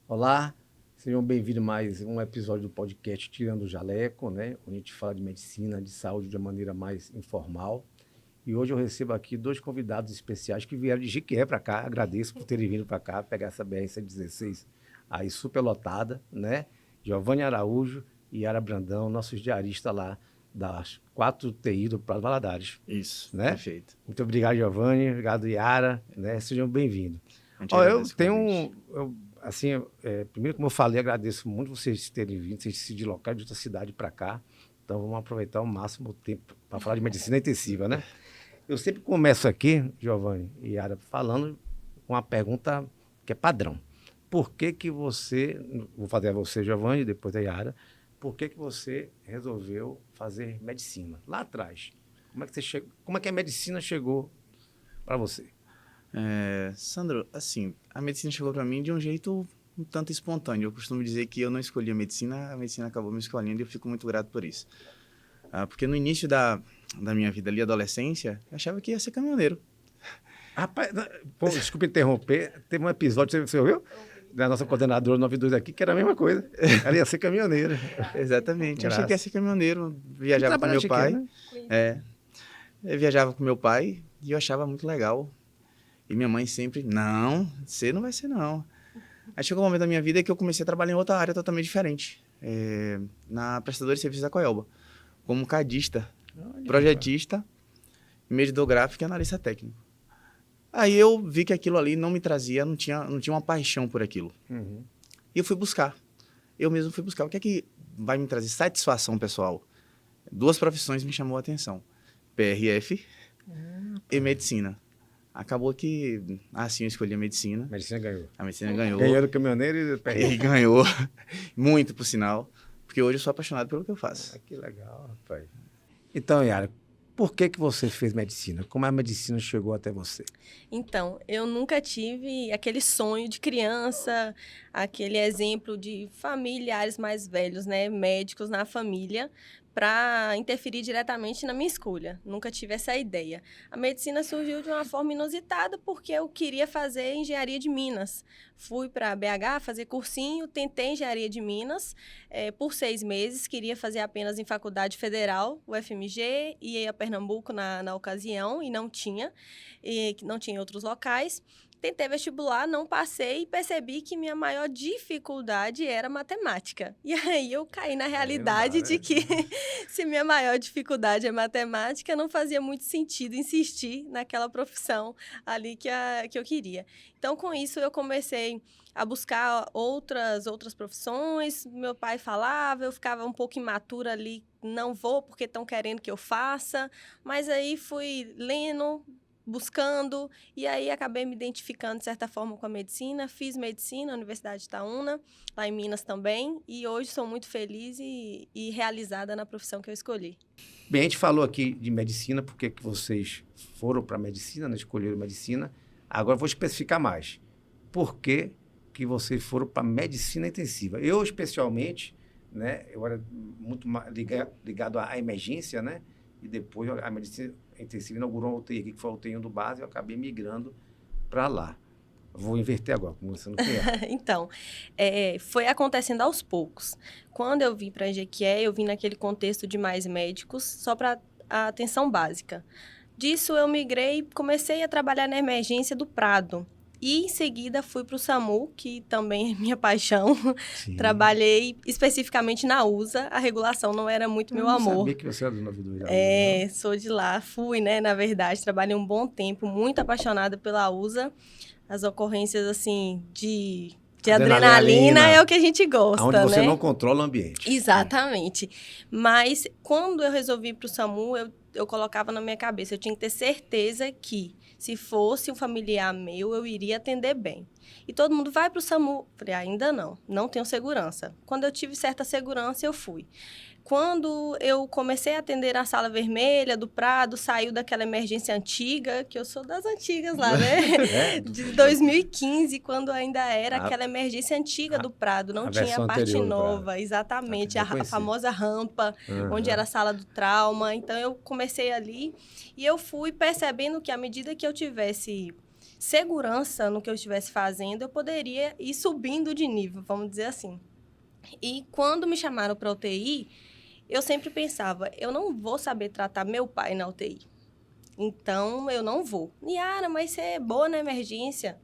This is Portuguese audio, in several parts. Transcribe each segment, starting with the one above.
Olá, sejam bem-vindos a mais um episódio do podcast Tirando o Jaleco, né? Onde a gente fala de medicina, de saúde de uma maneira mais informal. E hoje eu recebo aqui dois convidados especiais que vieram de Jequié para cá. Agradeço por terem vindo para cá, pegar essa BR-116 aí superlotada, né? Giovanni Araújo e Yara Brandão, nossos diaristas lá das 4 TI do Prado Valadares. Isso, né? perfeito. Muito obrigado, Giovanni. Obrigado, Yara. Né? Sejam bem-vindos. Primeiro, como eu falei, agradeço muito vocês terem vindo, vocês se deslocaram de outra cidade para cá. Então, vamos aproveitar o máximo tempo para falar de medicina intensiva, né? Eu sempre começo aqui, Giovanni e Yara, falando com uma pergunta que é padrão. Por que você, vou fazer a você, Giovanni, depois a Yara, por que você resolveu fazer medicina? Lá atrás, como é que a medicina chegou para você? Sandro, assim, a medicina chegou para mim de um jeito um tanto espontâneo. Eu costumo dizer que eu não escolhi a medicina acabou me escolhendo e eu fico muito grato por isso. Porque no início da minha vida ali, adolescência, eu achava que ia ser caminhoneiro. Rapaz, desculpa interromper, teve um episódio, você ouviu? Da nossa coordenadora 92 aqui, que era a mesma coisa. Ela ia ser caminhoneira. Exatamente. Eu achei que ia ser caminhoneiro. E Viajava com meu pai. Né? Eu viajava com meu pai e eu achava muito legal. E minha mãe sempre, não, você não vai ser não. Aí chegou um momento da minha vida que eu comecei a trabalhar em outra área totalmente diferente. Na prestadora de serviços da Coelba. Como cadista, projetista, medidográfico e analista técnico. Aí eu vi que aquilo ali não me trazia, não tinha uma paixão por aquilo. Uhum. E eu fui buscar. Eu mesmo fui buscar. O que é que vai me trazer satisfação pessoal? 2 profissões me chamou a atenção. PRF e medicina. Acabou que, assim, eu escolhi a medicina. A medicina ganhou. A medicina ganhou. Ganhou do caminhoneiro e do PRF. E ganhou. Muito, por sinal. Porque hoje eu sou apaixonado pelo que eu faço. Que legal, rapaz. Então, Yara, por que você fez medicina? Como a medicina chegou até você? Então, eu nunca tive aquele sonho de criança, aquele exemplo de familiares mais velhos, né, médicos na família, para interferir diretamente na minha escolha. Nunca tive essa ideia. A medicina surgiu de uma forma inusitada porque eu queria fazer engenharia de Minas. Fui para BH fazer cursinho, tentei engenharia de Minas por 6 meses, queria fazer apenas em faculdade federal, UFMG, ia a Pernambuco na ocasião e não tinha em outros locais. Tentei vestibular, não passei e percebi que minha maior dificuldade era matemática. E aí eu caí na realidade de que se minha maior dificuldade é matemática, não fazia muito sentido insistir naquela profissão ali que eu queria. Então, com isso, eu comecei a buscar outras profissões. Meu pai falava, eu ficava um pouco imatura ali, não vou porque estão querendo que eu faça. Mas aí fui lendo, buscando, e aí acabei me identificando de certa forma com a medicina. Fiz medicina na Universidade de Itaúna, lá em Minas também, e hoje sou muito feliz e realizada na profissão que eu escolhi. Bem, a gente falou aqui de medicina, porque que vocês foram para medicina, né? Escolheram medicina. Agora eu vou especificar mais. Por que vocês foram para medicina intensiva? Eu, especialmente, né? Eu era muito ligado à emergência, né? E depois a medicina intensiva inaugurou uma UTI aqui, que foi a UTI do base, e eu acabei migrando para lá. Vou inverter agora, começando com ela. Então, foi acontecendo aos poucos. Quando eu vim para Jequié, eu vim naquele contexto de mais médicos, só para a atenção básica. Disso eu migrei, comecei a trabalhar na emergência do Prado. E, em seguida, fui para o SAMU, que também é minha paixão. Sim. Trabalhei especificamente na USA. A regulação não era muito meu amor. Eu sabia que você era do 92. Sou de lá. Fui, né, na verdade. Trabalhei um bom tempo, muito apaixonada pela USA. As ocorrências, assim, de adrenalina é o que a gente gosta, onde você né? não controla o ambiente. Exatamente. Mas, quando eu resolvi ir para o SAMU, eu colocava na minha cabeça, eu tinha que ter certeza que, se fosse um familiar meu, eu iria atender bem. E todo mundo vai para o SAMU. Falei, ainda não tenho segurança. Quando eu tive certa segurança, eu fui. Quando eu comecei a atender na Sala Vermelha do Prado, saiu daquela emergência antiga, que eu sou das antigas lá, né? De 2015, quando ainda era aquela emergência antiga do Prado, não tinha a parte nova, exatamente, a famosa rampa, onde era a sala do trauma. Então, eu comecei ali e eu fui percebendo que, à medida que eu tivesse segurança no que eu estivesse fazendo, eu poderia ir subindo de nível, vamos dizer assim. E quando me chamaram para UTI, eu sempre pensava, eu não vou saber tratar meu pai na UTI. Então, eu não vou. Yara, mas você é boa na emergência?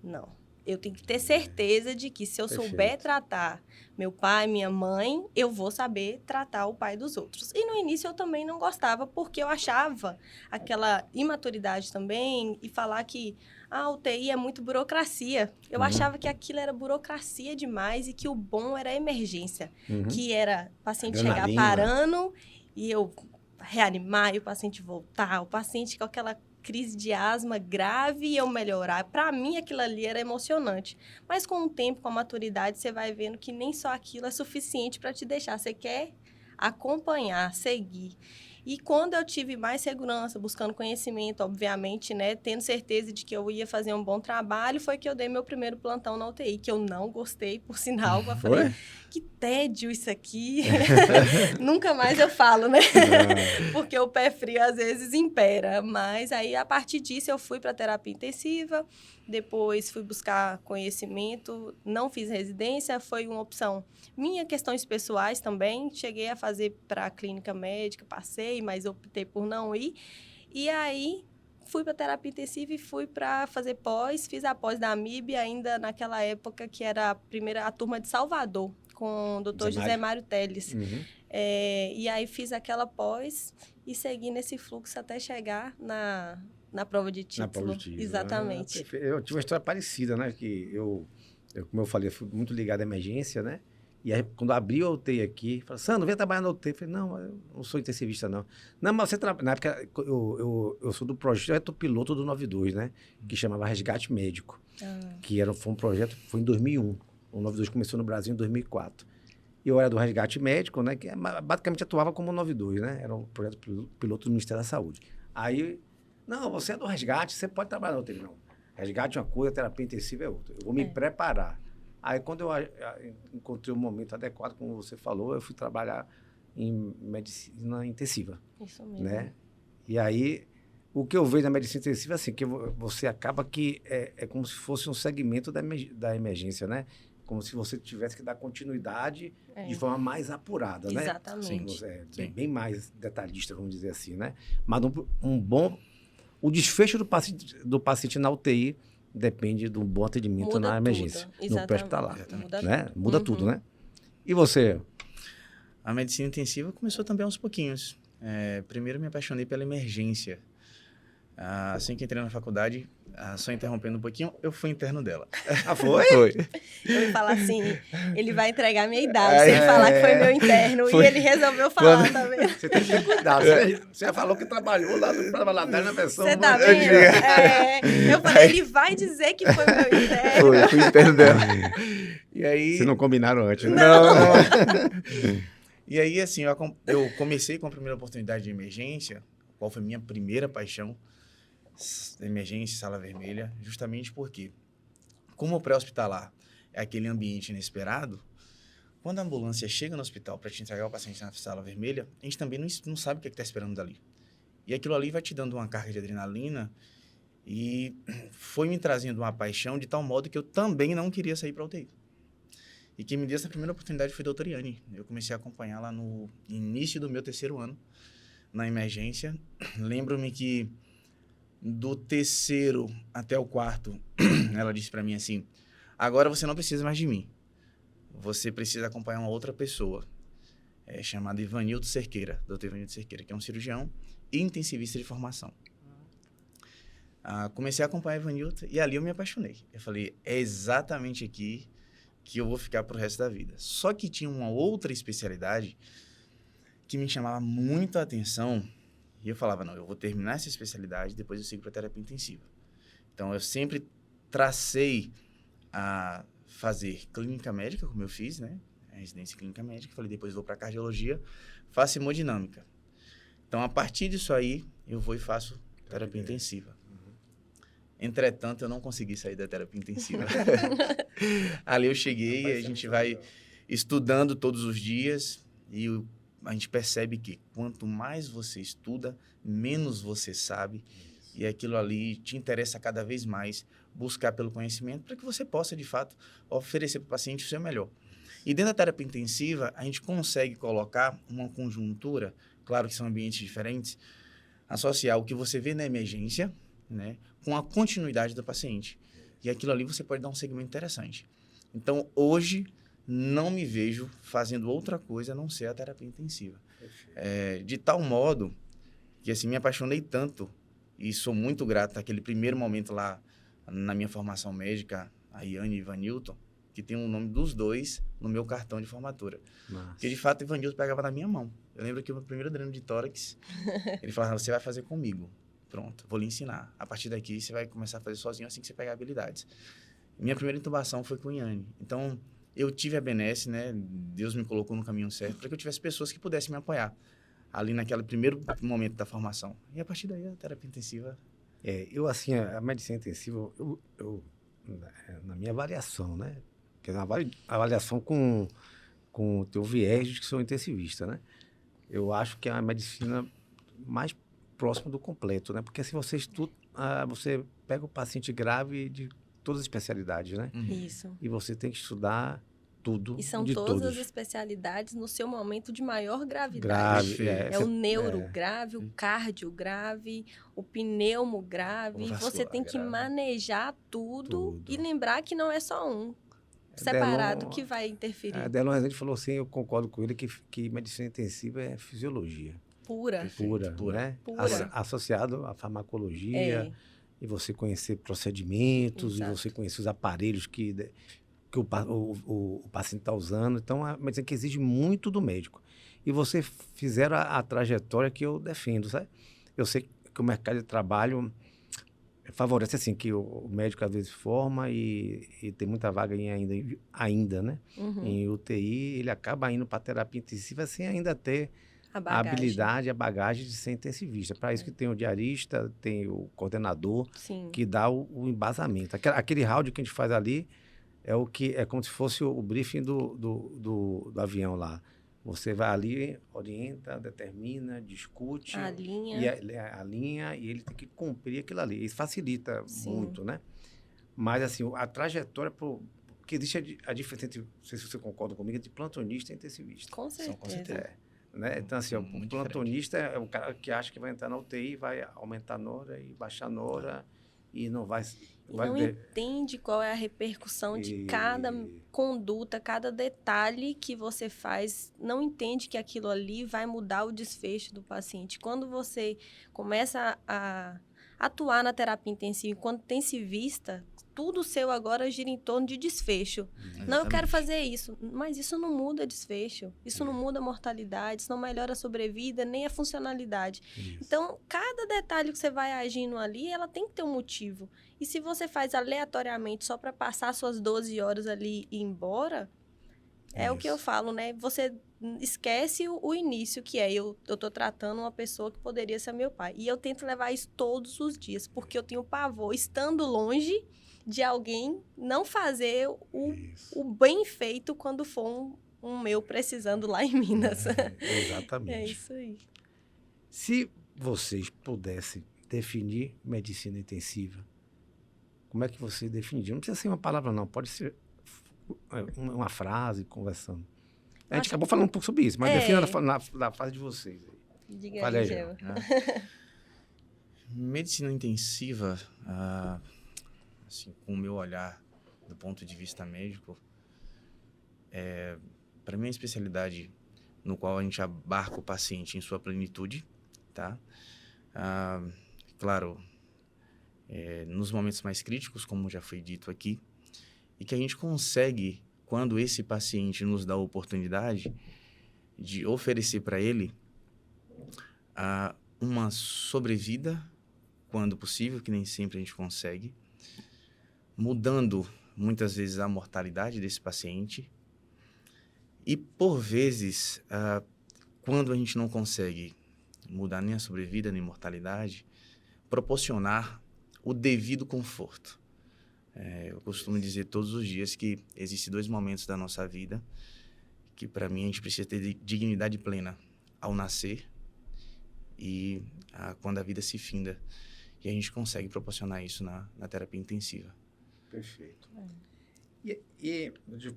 Não. Eu tenho que ter certeza de que se eu souber tratar meu pai, minha mãe, eu vou saber tratar o pai dos outros. E no início eu também não gostava, porque eu achava aquela imaturidade também e falar que a UTI é muito burocracia. Eu achava que aquilo era burocracia demais e que o bom era a emergência, que era o paciente chegar parando e eu reanimar e o paciente voltar, o paciente com aquela crise de asma grave e eu melhorar. Para mim, aquilo ali era emocionante. Mas com o tempo, com a maturidade, você vai vendo que nem só aquilo é suficiente para te deixar. Você quer acompanhar, seguir. E quando eu tive mais segurança, buscando conhecimento, obviamente, né, tendo certeza de que eu ia fazer um bom trabalho, foi que eu dei meu primeiro plantão na UTI, que eu não gostei, por sinal. Eu falei, que tédio isso aqui. Nunca mais eu falo, né? Porque o pé frio, às vezes, impera. Mas aí, a partir disso, eu fui para terapia intensiva, depois fui buscar conhecimento, não fiz residência, foi uma opção minha, questões pessoais também. Cheguei a fazer para a clínica médica, passei, mas optei por não ir. E aí, fui para terapia intensiva e fui para fazer pós. Fiz a pós da AMIB, ainda naquela época que era a turma de Salvador, com o Dr. José Mário Teles. E aí, fiz aquela pós e segui nesse fluxo até chegar na prova de título. Na prova de título. Exatamente. Eu tive uma história parecida, né? Que como eu falei, fui muito ligado à emergência, né? E aí, quando abriu a UTI aqui, falou, Sandro, vem trabalhar na UTI. Eu falei, não, eu não sou intensivista, não. Não, mas você trabalha... Na época, eu sou do projeto piloto do 92, né? Que chamava Resgate Médico. Foi um projeto, foi em 2001. O 92 começou no Brasil em 2004. E eu era do Resgate Médico, né? Que basicamente atuava como 92, né? Era um projeto piloto do Ministério da Saúde. Aí, não, você é do Resgate, você pode trabalhar na UTI. Não, Resgate é uma coisa, terapia intensiva é outra. Eu vou me preparar. Aí, quando eu encontrei o momento adequado, como você falou, eu fui trabalhar em medicina intensiva. Isso mesmo. Né? E aí, o que eu vejo na medicina intensiva é assim, que você acaba que é como se fosse um segmento da emergência, né? Como se você tivesse que dar continuidade de forma mais apurada, né? Exatamente. Bem mais detalhista, vamos dizer assim, né? Mas o desfecho do paciente na UTI depende de um bom atendimento na emergência, no pré-hospitalar, né? Muda tudo, né? E você? A medicina intensiva começou também aos pouquinhos. Primeiro me apaixonei pela emergência. Assim que entrei na faculdade, só interrompendo um pouquinho, eu fui interno dela. Ah, foi? Foi. Eu ia falar assim, ele vai entregar a minha idade, se ele falar que foi meu interno, e ele resolveu falar também. Você tem que ter cuidado. Você já falou que trabalhou lá na versão... Você tá vendo? Eu falei, ele vai dizer que foi meu interno. Foi, fui interno dela. E aí... Vocês não combinaram antes, né? Não. E aí, assim, eu comecei com a primeira oportunidade de emergência, qual foi minha primeira paixão, emergência, sala vermelha, justamente porque, como o pré-hospitalar é aquele ambiente inesperado, quando a ambulância chega no hospital para te entregar o paciente na sala vermelha, a gente também não sabe o que está esperando dali. E aquilo ali vai te dando uma carga de adrenalina e foi me trazendo uma paixão de tal modo que eu também não queria sair para a UTI. E quem me deu essa primeira oportunidade foi a doutora Yane. Eu comecei a acompanhá-la no início do meu 3º ano, na emergência. Lembro-me que do 3º até o 4º, ela disse para mim assim, agora você não precisa mais de mim. Você precisa acompanhar uma outra pessoa, chamada Ivanildo Cerqueira, Dr. Ivanildo Cerqueira, que é um cirurgião e intensivista de formação. Comecei a acompanhar Ivanildo e ali eu me apaixonei. Eu falei, é exatamente aqui que eu vou ficar pro resto da vida. Só que tinha uma outra especialidade que me chamava muito a atenção. E eu falava, não, eu vou terminar essa especialidade, depois eu sigo para terapia intensiva. Então, eu sempre tracei a fazer clínica médica, como eu fiz, né? A residência em clínica médica. Falei, depois vou para cardiologia, faço hemodinâmica. Então, a partir disso aí, eu vou e faço terapia intensiva. Entretanto, eu não consegui sair da terapia intensiva. Ali eu cheguei, a gente vai estudando todos os dias e a gente percebe que quanto mais você estuda, menos você sabe e aquilo ali te interessa cada vez mais buscar pelo conhecimento para que você possa, de fato, oferecer para o paciente o seu melhor. E dentro da terapia intensiva, a gente consegue colocar uma conjuntura, claro que são ambientes diferentes, associar o que você vê na emergência, né, com a continuidade do paciente. E aquilo ali você pode dar um segmento interessante. Então, hoje, não me vejo fazendo outra coisa a não ser a terapia intensiva. De tal modo que, assim, me apaixonei tanto e sou muito grato àquele primeiro momento lá na minha formação médica, a Iane e Ivanilton, que tem o nome dos dois no meu cartão de formatura. Nossa. Porque, de fato, o Ivanilton pegava na minha mão. Eu lembro que o meu primeiro treino de tórax, ele falava, você vai fazer comigo. Pronto, vou lhe ensinar. A partir daqui, você vai começar a fazer sozinho assim que você pegar habilidades. Minha primeira intubação foi com o Iane. Então, eu tive a benesse, né? Deus me colocou no caminho certo para que eu tivesse pessoas que pudessem me apoiar ali naquele primeiro momento da formação. E a partir daí, a terapia intensiva... Eu, assim, a medicina intensiva, na minha avaliação, né? Que é uma avaliação com o teu viés de que sou intensivista, né? Eu acho que é a medicina mais próxima do completo, né? Porque assim, você estuda, você pega o paciente grave de todas as especialidades, né? Isso. E você tem que estudar tudo E são de todas todos. as especialidades no seu momento de maior gravidade. Grave, É o neuro grave, o cardio grave, o pneumo grave. O Você tem que grave. manejar tudo Tudo. e lembrar que não é só um separado que vai interferir. Delon Rezende falou assim, eu concordo com ele, que medicina intensiva é fisiologia. Pura. Perfeito. Pura, né? Pura. Associado à farmacologia, e você conhecer procedimentos, Exato. e você conhecer os aparelhos que o paciente está usando. Então, a medicina que exige muito do médico. E você fizeram a trajetória que eu defendo, sabe? Eu sei que o mercado de trabalho favorece, assim, que o médico às vezes forma e tem muita vaga ainda, né? Uhum. Em UTI, ele acaba indo para a terapia intensiva sem ainda ter A a bagagem. habilidade, a bagagem de ser intensivista. Para isso que tem o diarista, tem o coordenador, Sim. que dá o embasamento. Aquele round que a gente faz ali é como se fosse o briefing do avião lá. Você vai ali, orienta, determina, discute. A linha. E a linha, e ele tem que cumprir aquilo ali. Isso facilita Sim. muito, né? Mas, assim, a trajetória... Porque existe a diferença entre, não sei se você concorda comigo, entre plantonista e intensivista. Com certeza. Com certeza. Né? Então, assim, o Muito plantonista é o cara que acha que vai entrar na UTI, vai aumentar a nora e baixar a nora e não vai... E não entende qual é a repercussão de cada conduta, cada detalhe que você faz. Não entende que aquilo ali vai mudar o desfecho do paciente. Quando você começa a atuar na terapia intensiva enquanto intensivista, tudo seu agora gira em torno de desfecho. Não, eu quero fazer isso, mas isso não muda desfecho, isso não muda a mortalidade, isso não melhora a sobrevida, nem a funcionalidade. Isso. Então, cada detalhe que você vai agindo ali, ela tem que ter um motivo. E se você faz aleatoriamente só para passar suas 12 horas ali e ir embora, é o que eu falo, né? Você esquece o início, que é eu tô tratando uma pessoa que poderia ser meu pai. E eu tento levar isso todos os dias, porque eu tenho pavor, estando longe de alguém, não fazer o bem feito quando for um meu precisando lá em Minas. Exatamente. É isso aí. Se vocês pudessem definir medicina intensiva, como é que você definiria? Não precisa ser uma palavra, não. Pode ser uma frase, conversando. A gente acabou falando um pouco sobre isso, mas defina na fase de vocês. Diga aí, Gel. Medicina intensiva, assim, com o meu olhar do ponto de vista médico, para mim é uma especialidade no qual a gente abarca o paciente em sua plenitude, tá? Claro, nos momentos mais críticos, como já foi dito aqui, e que a gente consegue, quando esse paciente nos dá a oportunidade de oferecer para ele uma sobrevida, quando possível, que nem sempre a gente consegue, mudando muitas vezes a mortalidade desse paciente e, por vezes, quando a gente não consegue mudar nem a sobrevida nem a mortalidade, proporcionar o devido conforto. Eu costumo dizer todos os dias que existem 2 momentos da nossa vida que, para mim, a gente precisa ter dignidade plena ao nascer e quando a vida se finda. E a gente consegue proporcionar isso na terapia intensiva. Perfeito.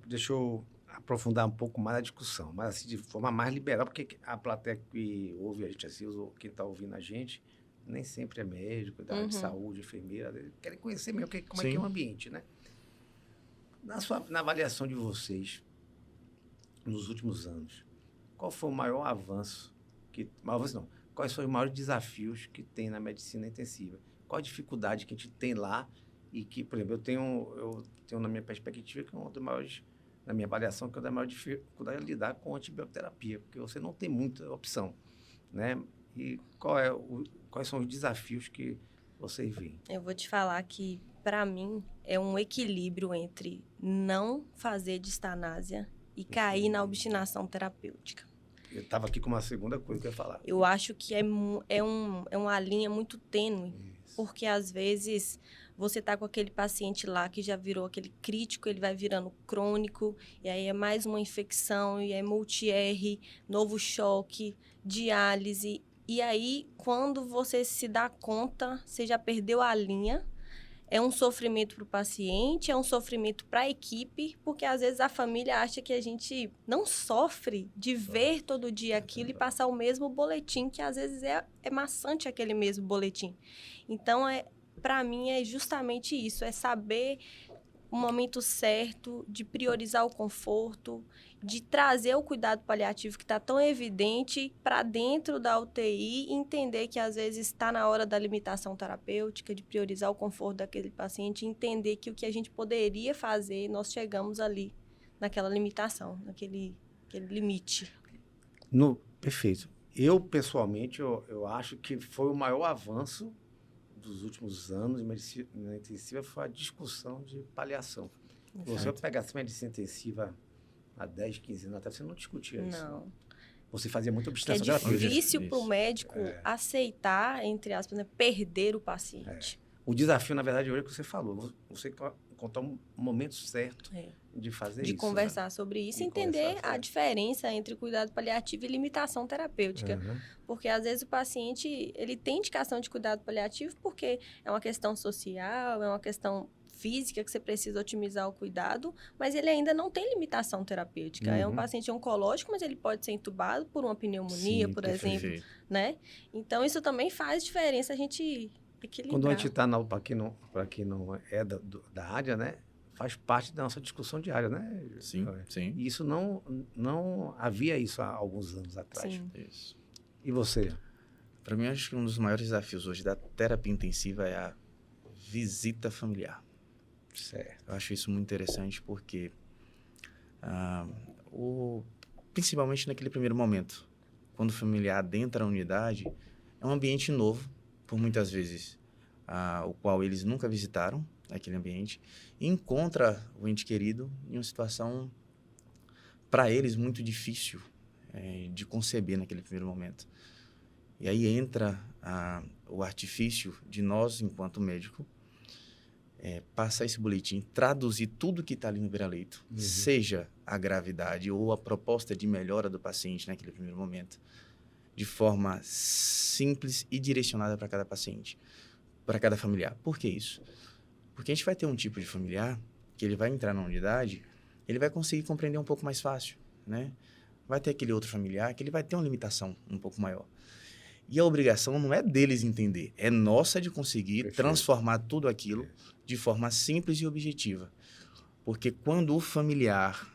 Deixa eu aprofundar um pouco mais a discussão, mas assim, de forma mais liberal, porque a plateia que ouve a gente, assim, ou quem está ouvindo a gente, nem sempre é médico, da área de saúde, enfermeira, querem conhecer mesmo como é que é o ambiente, né? Na avaliação de vocês, nos últimos anos, qual foi o maior avanço, quais são os maiores desafios que tem na medicina intensiva? Qual a dificuldade que a gente tem lá e que, por exemplo, eu tenho na minha perspectiva que é uma das maiores, na minha avaliação, que é uma das maiores dificuldades é lidar com antibioterapia, porque você não tem muita opção, né? E quais são os desafios que vocês veem? Eu vou te falar que, para mim, é um equilíbrio entre não fazer distanásia e cair na obstinação terapêutica. Eu estava aqui com uma segunda coisa que eu ia falar. Eu acho que é uma linha muito tênue, porque às vezes você está com aquele paciente lá que já virou aquele crítico, ele vai virando crônico, e aí é mais uma infecção, e é multi-R, novo choque, diálise. E aí, quando você se dá conta, você já perdeu a linha. É um sofrimento para o paciente, é um sofrimento para a equipe, porque às vezes a família acha que a gente não sofre de ver todo dia aquilo e passar o mesmo boletim, que às vezes é maçante aquele mesmo boletim. Então, para mim, é justamente isso, é saber o momento certo de priorizar o conforto, de trazer o cuidado paliativo que está tão evidente para dentro da UTI e entender que, às vezes, está na hora da limitação terapêutica, de priorizar o conforto daquele paciente e entender que o que a gente poderia fazer, nós chegamos ali, naquela limitação, naquele limite. Perfeito. Eu, pessoalmente, eu acho que foi o maior avanço dos últimos anos em medicina intensiva foi a discussão de paliação. Você pegasse medicina intensiva há 10, 15 anos atrás, você não discutia isso. Não. Você fazia muita obstinação terapêutica. É difícil para o médico aceitar, entre aspas, né, perder o paciente. O desafio, na verdade, hoje é o que você falou. Você encontrar um momento certo de fazer isso. De conversar sobre isso e entender a diferença entre cuidado paliativo e limitação terapêutica. Porque, às vezes, o paciente ele tem indicação de cuidado paliativo porque é uma questão social, é uma questão física que você precisa otimizar o cuidado, mas ele ainda não tem limitação terapêutica. É um paciente oncológico, mas ele pode ser entubado por uma pneumonia, por exemplo, né? Então, isso também faz diferença a gente equilibrar. Quando a gente está para quem não é da área, né? Faz parte da nossa discussão diária, né? Sim. E isso não havia isso há alguns anos atrás. Sim. Isso. E você? Para mim, acho que um dos maiores desafios hoje da terapia intensiva é a visita familiar. Certo. Eu acho isso muito interessante porque, principalmente naquele primeiro momento, quando o familiar adentra a unidade, é um ambiente novo, por muitas vezes, o qual eles nunca visitaram, aquele ambiente, e encontra o ente querido em uma situação, para eles, muito difícil de conceber naquele primeiro momento. E aí entra o artifício de nós, enquanto médico, passar esse boletim, traduzir tudo que está ali no beira-leito, seja a gravidade ou a proposta de melhora do paciente naquele primeiro momento, de forma simples e direcionada para cada paciente, para cada familiar. Por que isso? Porque a gente vai ter um tipo de familiar que ele vai entrar na unidade, ele vai conseguir compreender um pouco mais fácil, né? Vai ter aquele outro familiar que ele vai ter uma limitação um pouco maior. E a obrigação não é deles entender, é nossa de conseguir transformar tudo aquilo de forma simples e objetiva. Porque quando o familiar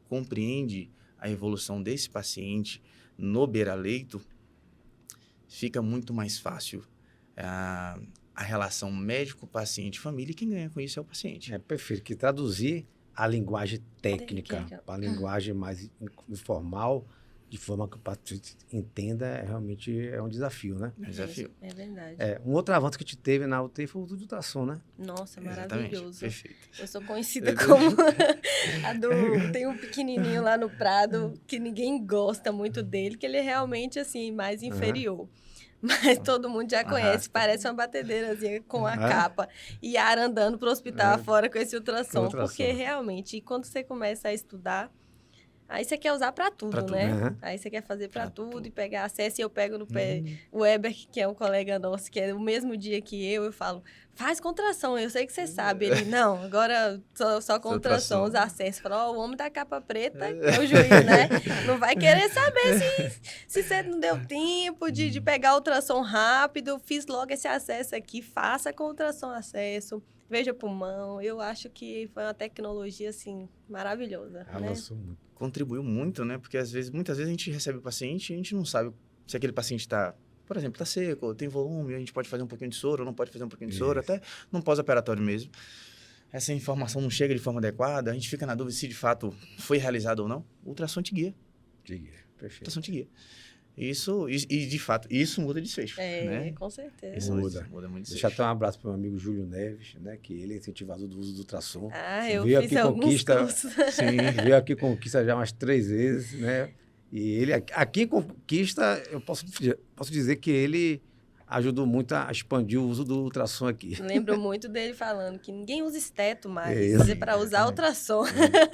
compreende a evolução desse paciente no beira-leito, fica muito mais fácil a relação médico-paciente-família, e quem ganha com isso é o paciente. É perfeito, que traduzir a linguagem técnica para a linguagem mais informal, de forma que o paciente entenda, realmente é um desafio, né? É um desafio. É verdade. Um outro avanço que a gente teve na UTI foi o uso de ultrassom, né? Nossa, Exatamente. maravilhoso. Perfeito. Eu sou conhecida como tem um pequenininho lá no Prado que ninguém gosta muito dele, que ele é realmente, assim, mais inferior. Mas todo mundo já conhece, parece uma batedeirazinha com a capa. E Ara andando pro hospital afora com esse ultrassom. Porque realmente, quando você começa a estudar, Aí você quer usar para tudo, né? Uhum. Aí você quer fazer para Pra tudo tudo. e pegar acesso. E eu pego no pé o Weber, que é um colega nosso, que é o mesmo dia que eu falo, faz contração, eu sei que você sabe. Ele, não, agora só contração, os acessos. Fala, o homem da capa preta, que é o juiz, né? Não vai querer saber se você não deu tempo de pegar o ultrassom rápido. Fiz logo esse acesso aqui, faça com ultrassom acesso. Veja pulmão, eu acho que foi uma tecnologia, assim, maravilhosa, né? Avançou muito. Contribuiu muito, né? Porque muitas vezes a gente recebe o paciente e a gente não sabe se aquele paciente está, por exemplo, está seco, tem volume, a gente pode fazer um pouquinho de soro, não pode fazer um pouquinho de soro, até no pós-operatório mesmo. Essa informação não chega de forma adequada, a gente fica na dúvida se de fato foi realizado ou não. O ultrassom te guia. Perfeito. Ultrassom te guia. Isso, e de fato, isso muda desfecho, né? Com certeza. Isso Muda. muda muito Deixar desfecho. até um abraço para o meu amigo Júlio Neves, né? Que ele é incentivador do uso do ultrassom. Ah, eu Veio fiz aqui alguns Conquista, cursos. sim, veio aqui Conquista já umas 3 vezes, né? E ele aqui em Conquista, eu posso dizer que ele ajudou muito a expandir o uso do ultrassom aqui. Lembro muito dele falando que ninguém usa esteto mais, Isso. fazer para usar ultrassom.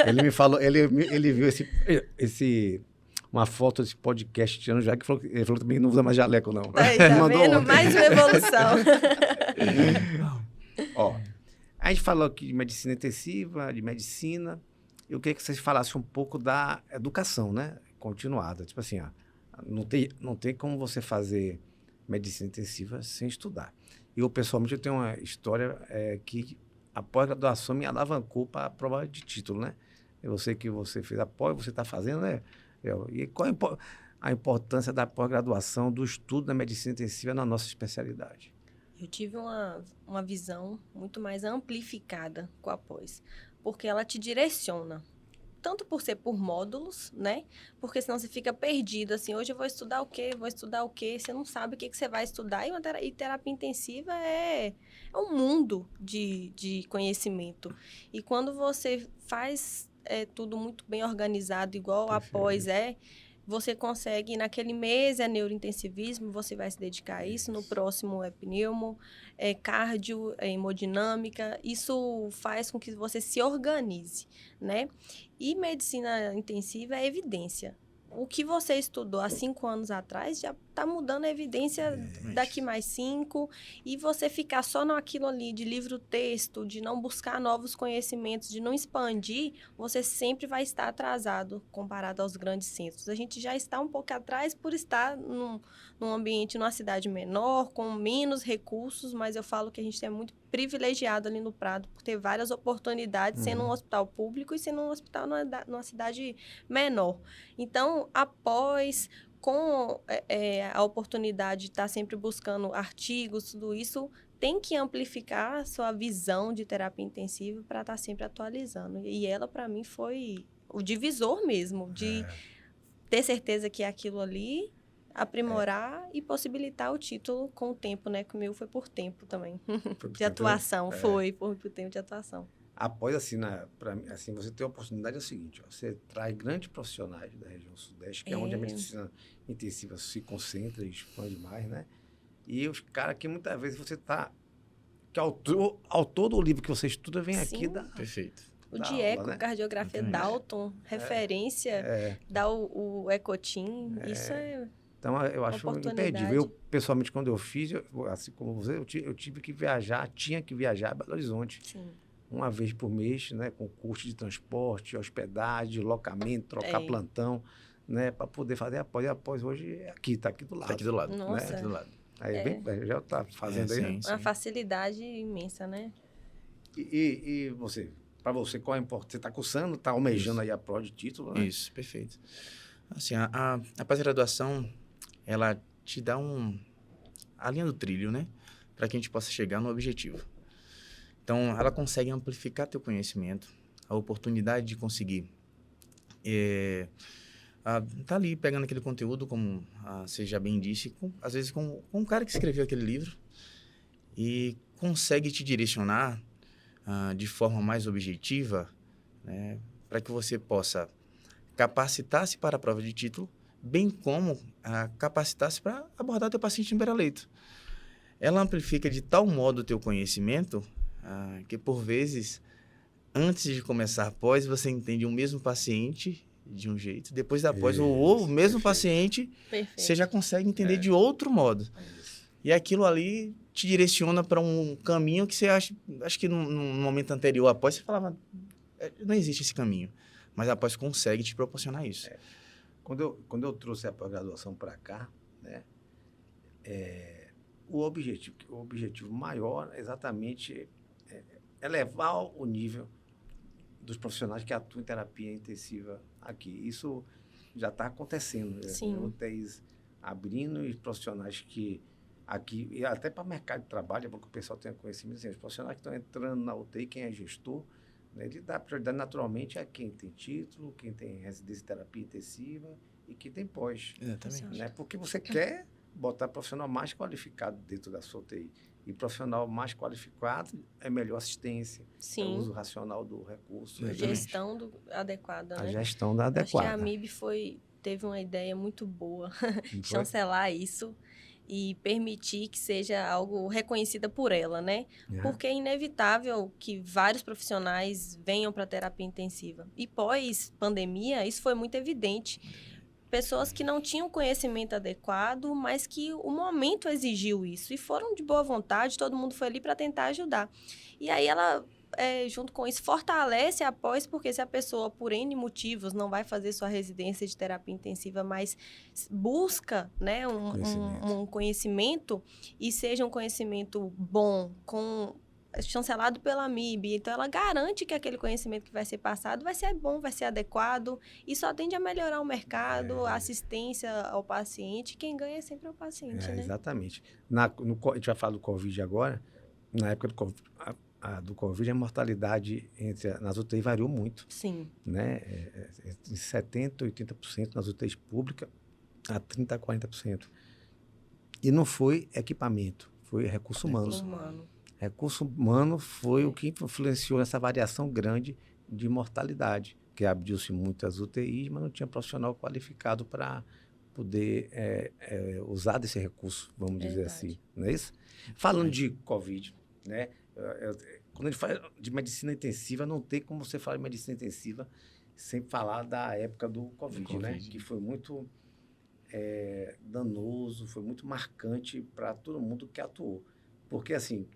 Ele me falou, ele viu uma foto desse podcast tirando já, que ele falou também que não usa mais jaleco, não. Aí, tá Mandou vendo? ontem. Mais uma evolução. Ó, a gente falou aqui de medicina intensiva, de medicina. Eu queria que vocês falassem um pouco da educação, né? Continuada. Tipo assim, ó, não tem como você fazer medicina intensiva sem estudar. Eu, pessoalmente, eu tenho uma história que a pós-graduação me alavancou para a prova de título, né? Eu sei que você fez a pós, você está fazendo, né? E qual a importância da pós-graduação, do estudo da medicina intensiva na nossa especialidade? Eu tive uma visão muito mais amplificada com a pós, porque ela te direciona. Tanto por ser por módulos, né? Porque senão você fica perdido, assim, hoje eu vou estudar o quê? Vou estudar o quê? Você não sabe o que você vai estudar. E terapia intensiva é um mundo de conhecimento. E quando você faz tudo muito bem organizado, igual a pós você consegue, naquele mês é neurointensivismo, você vai se dedicar a isso, no próximo é pneumo, cardio, hemodinâmica, isso faz com que você se organize, né? E medicina intensiva é evidência. O que você estudou há 5 anos atrás já está mudando a evidência daqui mais 5, e você ficar só naquilo ali de livro-texto, de não buscar novos conhecimentos, de não expandir, você sempre vai estar atrasado comparado aos grandes centros. A gente já está um pouco atrás por estar num ambiente, numa cidade menor, com menos recursos, mas eu falo que a gente é muito privilegiado ali no Prado por ter várias oportunidades, sendo um hospital público e sendo um hospital numa cidade menor. Então, após, com a oportunidade de estar sempre buscando artigos, tudo isso, tem que amplificar a sua visão de terapia intensiva para estar sempre atualizando. E ela, para mim, foi o divisor mesmo, de ter certeza que é aquilo ali, aprimorar e possibilitar o título com o tempo, né? Que o meu foi por tempo também, de atuação, foi por tempo de atuação. Após, assim, assim, você tem a oportunidade, é o seguinte, ó, você traz grandes profissionais da região sudeste, que é onde a medicina intensiva se concentra e expande mais, né? E os caras que muitas vezes você está... Que autor do livro que você estuda vem aqui da... Perfeito. O DIECO, né? cardiografia Dalton, referência, dá o Ecotim, isso é... Então, eu acho imperdível. Eu, pessoalmente, quando eu fiz, assim como você, eu tive que viajar, tinha que viajar a Belo Horizonte. Sim. Uma vez por mês, né, com custo de transporte, hospedagem, deslocamento, trocar plantão, né, para poder fazer após. E após hoje é aqui, está aqui do lado. Tá aqui do lado. Nossa. Tá aqui do lado. Aí já está fazendo aí. Sim, Né? Uma facilidade imensa, né? E você, para você, qual é a importância? Você está cursando, está almejando aí a prova de título, né? Isso, perfeito. Assim, a pós-graduação, ela te dá a linha do trilho, né? Para que a gente possa chegar no objetivo. Então, ela consegue amplificar teu conhecimento, a oportunidade de conseguir tá ali pegando aquele conteúdo, como você já bem disse, às vezes com um cara que escreveu aquele livro e consegue te direcionar de forma mais objetiva, né, para que você possa capacitar-se para a prova de título, bem como capacitar-se para abordar teu paciente em beira-leito. Ela amplifica de tal modo o teu conhecimento que, por vezes, antes de começar após, você entende o mesmo paciente de um jeito, depois da pós, o mesmo paciente, Perfeito. você já consegue entender de outro modo. E aquilo ali te direciona para um caminho que você acho que no momento anterior, após, você falava, não existe esse caminho. Mas após consegue te proporcionar isso. Quando eu trouxe a pós-graduação para cá, né, o objetivo maior exatamente é elevar o nível dos profissionais que atuam em terapia intensiva aqui. Isso já está acontecendo. Sim. UTIs abrindo e profissionais que aqui, e até para o mercado de trabalho, é bom que o pessoal tenha conhecimento, assim, os profissionais que estão entrando na UTI, quem é gestor, né, ele dá prioridade naturalmente a quem tem título, quem tem residência em terapia intensiva e quem tem pós. Exatamente. Né? Porque você quer botar profissional mais qualificado dentro da sua UTI. E profissional mais qualificado é melhor assistência, é o uso racional do recurso. Gestão adequada, né? A gestão da adequada. Acho que a AMIB teve uma ideia muito boa, chancelar isso e permitir que seja algo reconhecida por ela, né? Porque é inevitável que vários profissionais venham para a terapia intensiva. E pós-pandemia, isso foi muito evidente. Pessoas que não tinham conhecimento adequado, mas que o momento exigiu isso. E foram de boa vontade, todo mundo foi ali para tentar ajudar. E aí ela, junto com isso, fortalece a pós, porque se a pessoa, por N motivos, não vai fazer sua residência de terapia intensiva, mas busca, né, um conhecimento, e seja um conhecimento bom, chancelado pela AMIB, então ela garante que aquele conhecimento que vai ser passado vai ser bom, vai ser adequado, e só tende a melhorar o mercado, a assistência ao paciente, quem ganha é sempre o paciente, né? Exatamente. A gente vai falar do Covid agora, na época do Covid, a mortalidade nas UTIs variou muito. Sim. Né? Entre 70% e 80% nas UTIs públicas, a 30% a 40%. E não foi equipamento, foi recurso humano. Recurso humano foi o que influenciou essa variação grande de mortalidade, que abriu-se muitas UTIs, mas não tinha profissional qualificado para poder usar desse recurso, vamos dizer assim, não é isso? Falando de Covid, né? Quando a gente fala de medicina intensiva, não tem como você falar de medicina intensiva sem falar da época do Covid, né? Que foi muito danoso, foi muito marcante para todo mundo que atuou. Porque, assim,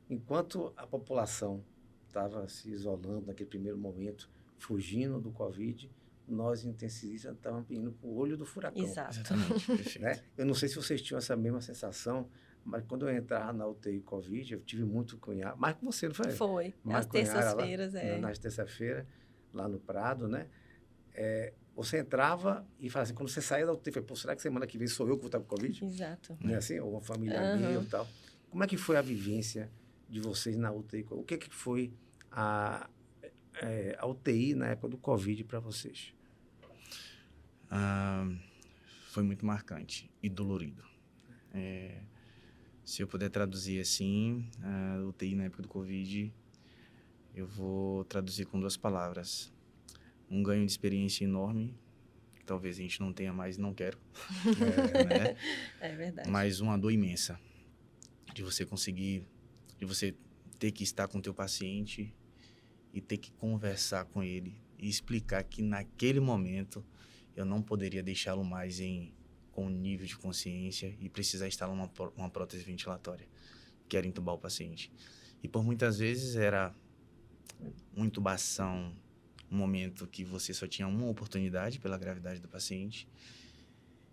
enquanto a população estava se isolando naquele primeiro momento, fugindo do Covid, nós intensivistas estávamos indo para o olho do furacão. Exatamente. Né? Eu não sei se vocês tinham essa mesma sensação, mas quando eu entrava na UTI Covid, eu tive muito cunhado. Mais com você, não foi? Foi. Nas terças-feiras, Nas terças-feiras, lá no Prado, né? Você entrava e falava assim, quando você saía da UTI, falei, pô, será que semana que vem sou eu que vou estar com Covid? Exato. Não é assim? Ou uma família minha e tal. Como é que foi a vivência de vocês na UTI? O que foi a UTI na época do Covid para vocês? Foi muito marcante e dolorido. Se eu puder traduzir assim, a UTI na época do Covid, eu vou traduzir com 2 palavras. Um ganho de experiência enorme, que talvez a gente não tenha mais, não quero. Né? É verdade. Mas uma dor imensa de você conseguir, de você ter que estar com o teu paciente e ter que conversar com ele e explicar que naquele momento eu não poderia deixá-lo mais com um nível de consciência e precisar instalar uma prótese ventilatória, que era entubar o paciente. E por muitas vezes era uma intubação, um momento que você só tinha uma oportunidade pela gravidade do paciente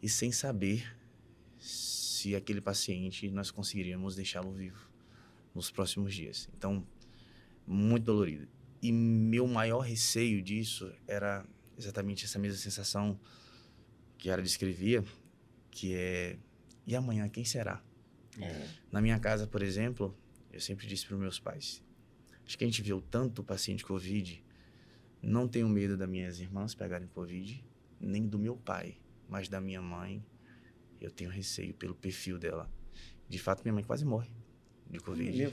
e sem saber se aquele paciente nós conseguiríamos deixá-lo vivo nos próximos dias. Então, muito dolorido. E meu maior receio disso era exatamente essa mesma sensação que ela descrevia, que e amanhã quem será? Na minha casa, por exemplo, eu sempre disse para os meus pais, acho que a gente viu tanto paciente Covid, não tenho medo das minhas irmãs pegarem Covid, nem do meu pai, mas da minha mãe, eu tenho receio pelo perfil dela. De fato, minha mãe quase morre de Covid.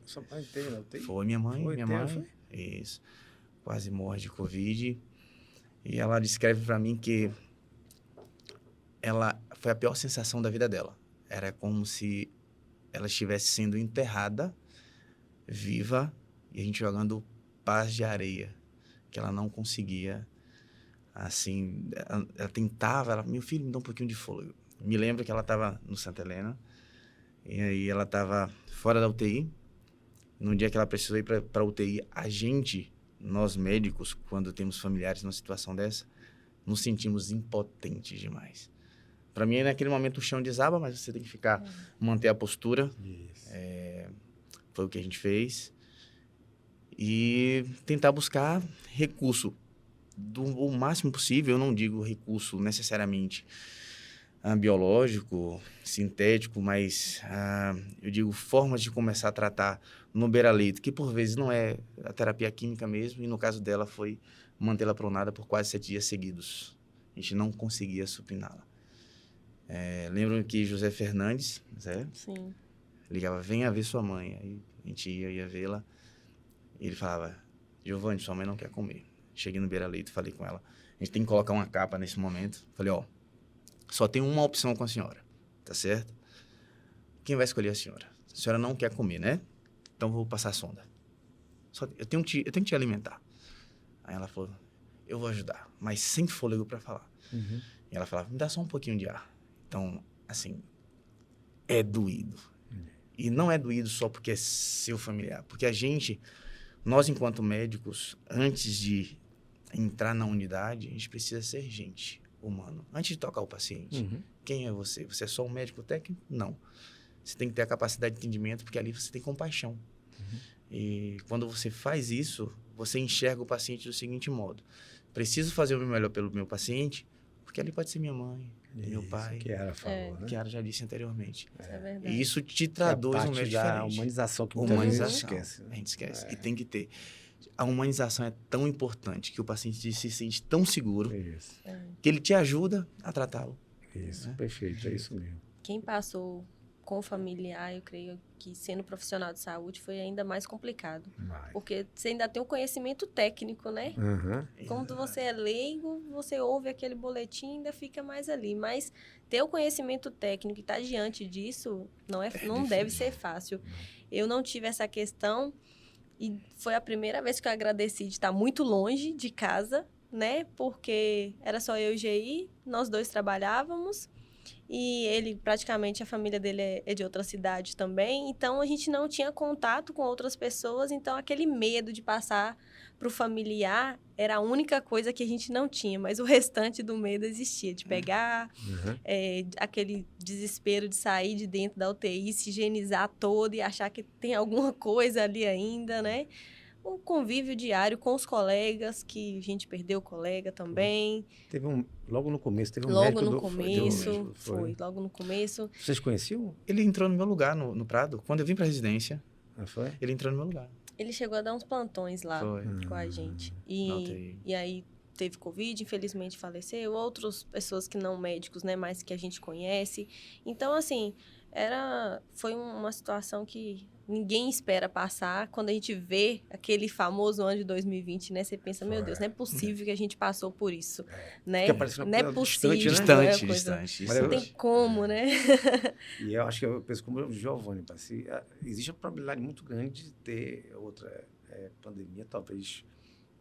Sua mãe teve, não tem? Foi minha mãe. Isso. Quase morre de Covid. E ela descreve para mim que foi a pior sensação da vida dela. Era como se ela estivesse sendo enterrada, viva, e a gente jogando pás de areia, que ela não conseguia Assim, ela tentava, meu filho, me dá um pouquinho de fôlego. Me lembro que ela estava no Santa Helena, e aí ela estava fora da UTI. No dia que ela precisou ir para a UTI, nós médicos, quando temos familiares numa situação dessa, nos sentimos impotentes demais. Para mim, naquele momento, o chão desaba, mas você tem que manter a postura. Isso. Foi o que a gente fez. E tentar buscar recurso o máximo possível. Eu não digo recurso necessariamente biológico, sintético, mas eu digo formas de começar a tratar no beira-leito, que por vezes não é a terapia química mesmo, e no caso dela foi mantê-la pronada por quase 7 dias seguidos. A gente não conseguia supriná-la. Lembro que José Fernandes, Sim. ligava, venha ver sua mãe. Aí a gente ia vê-la, e ele falava, Giovanni, sua mãe não quer comer. Cheguei no beira-leito, falei com ela, a gente tem que colocar uma capa nesse momento. Falei, só tem uma opção com a senhora, tá certo? Quem vai escolher a senhora? A senhora não quer comer, né? Então vou passar a sonda. Eu tenho que te alimentar. Aí ela falou, eu vou ajudar, mas sem fôlego para falar. Uhum. E ela falava, me dá só um pouquinho de ar. Então, assim, é doído. E não é doído só porque é seu familiar, porque nós enquanto médicos, antes de entrar na unidade, a gente precisa ser gente, humano. Antes de tocar o paciente, quem é você? Você é só um médico técnico? Não. Você tem que ter a capacidade de entendimento, porque ali você tem compaixão. E quando você faz isso, você enxerga o paciente do seguinte modo. Preciso fazer o meu melhor pelo meu paciente, porque ali pode ser minha mãe, meu pai. Que Kiara falou, né? Que Kiara já disse anteriormente. Isso é verdade. E isso te traduz um meio diferente. A humanização que muitas vezes a gente esquece. A gente esquece. E tem que ter. A humanização é tão importante que o paciente se sente tão seguro que ele te ajuda a tratá-lo. Isso, perfeito. É isso mesmo. Quem passou com o familiar, eu creio que sendo profissional de saúde foi ainda mais complicado. Porque você ainda tem o conhecimento técnico, né? Quando você é leigo, você ouve aquele boletim e ainda fica mais ali. Mas ter o conhecimento técnico e estar diante disso não deve ser fácil. Eu não tive essa questão e foi a primeira vez que eu agradeci de estar muito longe de casa, né? Porque era só eu e o GI, nós dois trabalhávamos. E ele, praticamente, a família dele é de outra cidade também. Então, a gente não tinha contato com outras pessoas. Então, aquele medo de passar para o familiar era a única coisa que a gente não tinha. Mas o restante do medo existia. De pegar, aquele desespero de sair de dentro da UTI, se higienizar todo e achar que tem alguma coisa ali ainda, né? O convívio diário com os colegas, que a gente perdeu o colega também. Logo no começo, teve um logo médico no começo, foi logo no começo. Vocês conheciam? Ele entrou no meu lugar no Prado. Quando eu vim para a residência, foi? Ele entrou no meu lugar. Ele chegou a dar uns plantões lá com a gente. E aí teve Covid, infelizmente faleceu. Outras pessoas que não médicos, né, mas que a gente conhece. Então, assim, foi uma situação que ninguém espera passar. Quando a gente vê aquele famoso ano de 2020, né? Você pensa, meu Deus, não é possível que a gente passou por isso, né? Não é possível. Distante. Não tem como, né? E eu acho que eu penso como o Giovanni, existe uma probabilidade muito grande de ter outra pandemia, talvez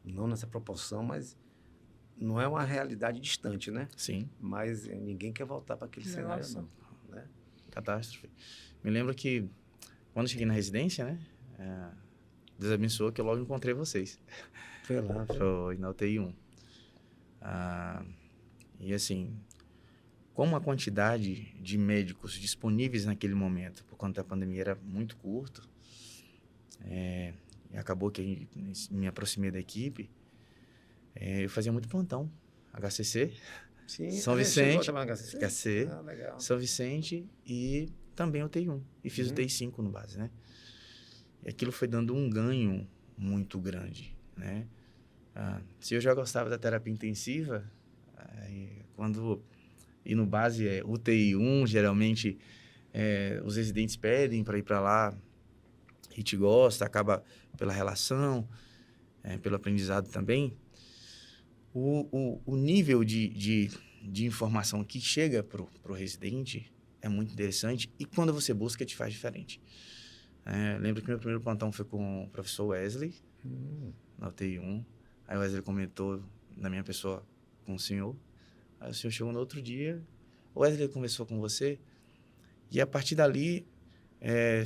não nessa proporção, mas não é uma realidade distante, né? Sim. Mas ninguém quer voltar para aquele cenário, não. Né? Catástrofe. Me lembro que quando eu cheguei na residência, né? Deus abençoou que eu logo encontrei vocês. Foi lá. Foi na UTI 1. E assim, como a quantidade de médicos disponíveis naquele momento, por conta da pandemia, era muito curto, e acabou que me aproximei da equipe, eu fazia muito plantão. HCC, Sim, São Vicente, HCC? Legal. São Vicente e também o TI1. E fiz o TI5 no base, né? E aquilo foi dando um ganho muito grande, né? Se eu já gostava da terapia intensiva, quando ir no base é UTI1, geralmente os residentes pedem para ir para lá, a gente gosta, acaba pela relação, pelo aprendizado também. O nível de informação que chega para o residente é muito interessante e quando você busca te faz diferente. Lembro que meu primeiro plantão foi com o professor Wesley, na UTI 1. Aí o Wesley comentou na minha pessoa com o senhor. Aí o senhor chegou no outro dia, o Wesley conversou com você, e a partir dali,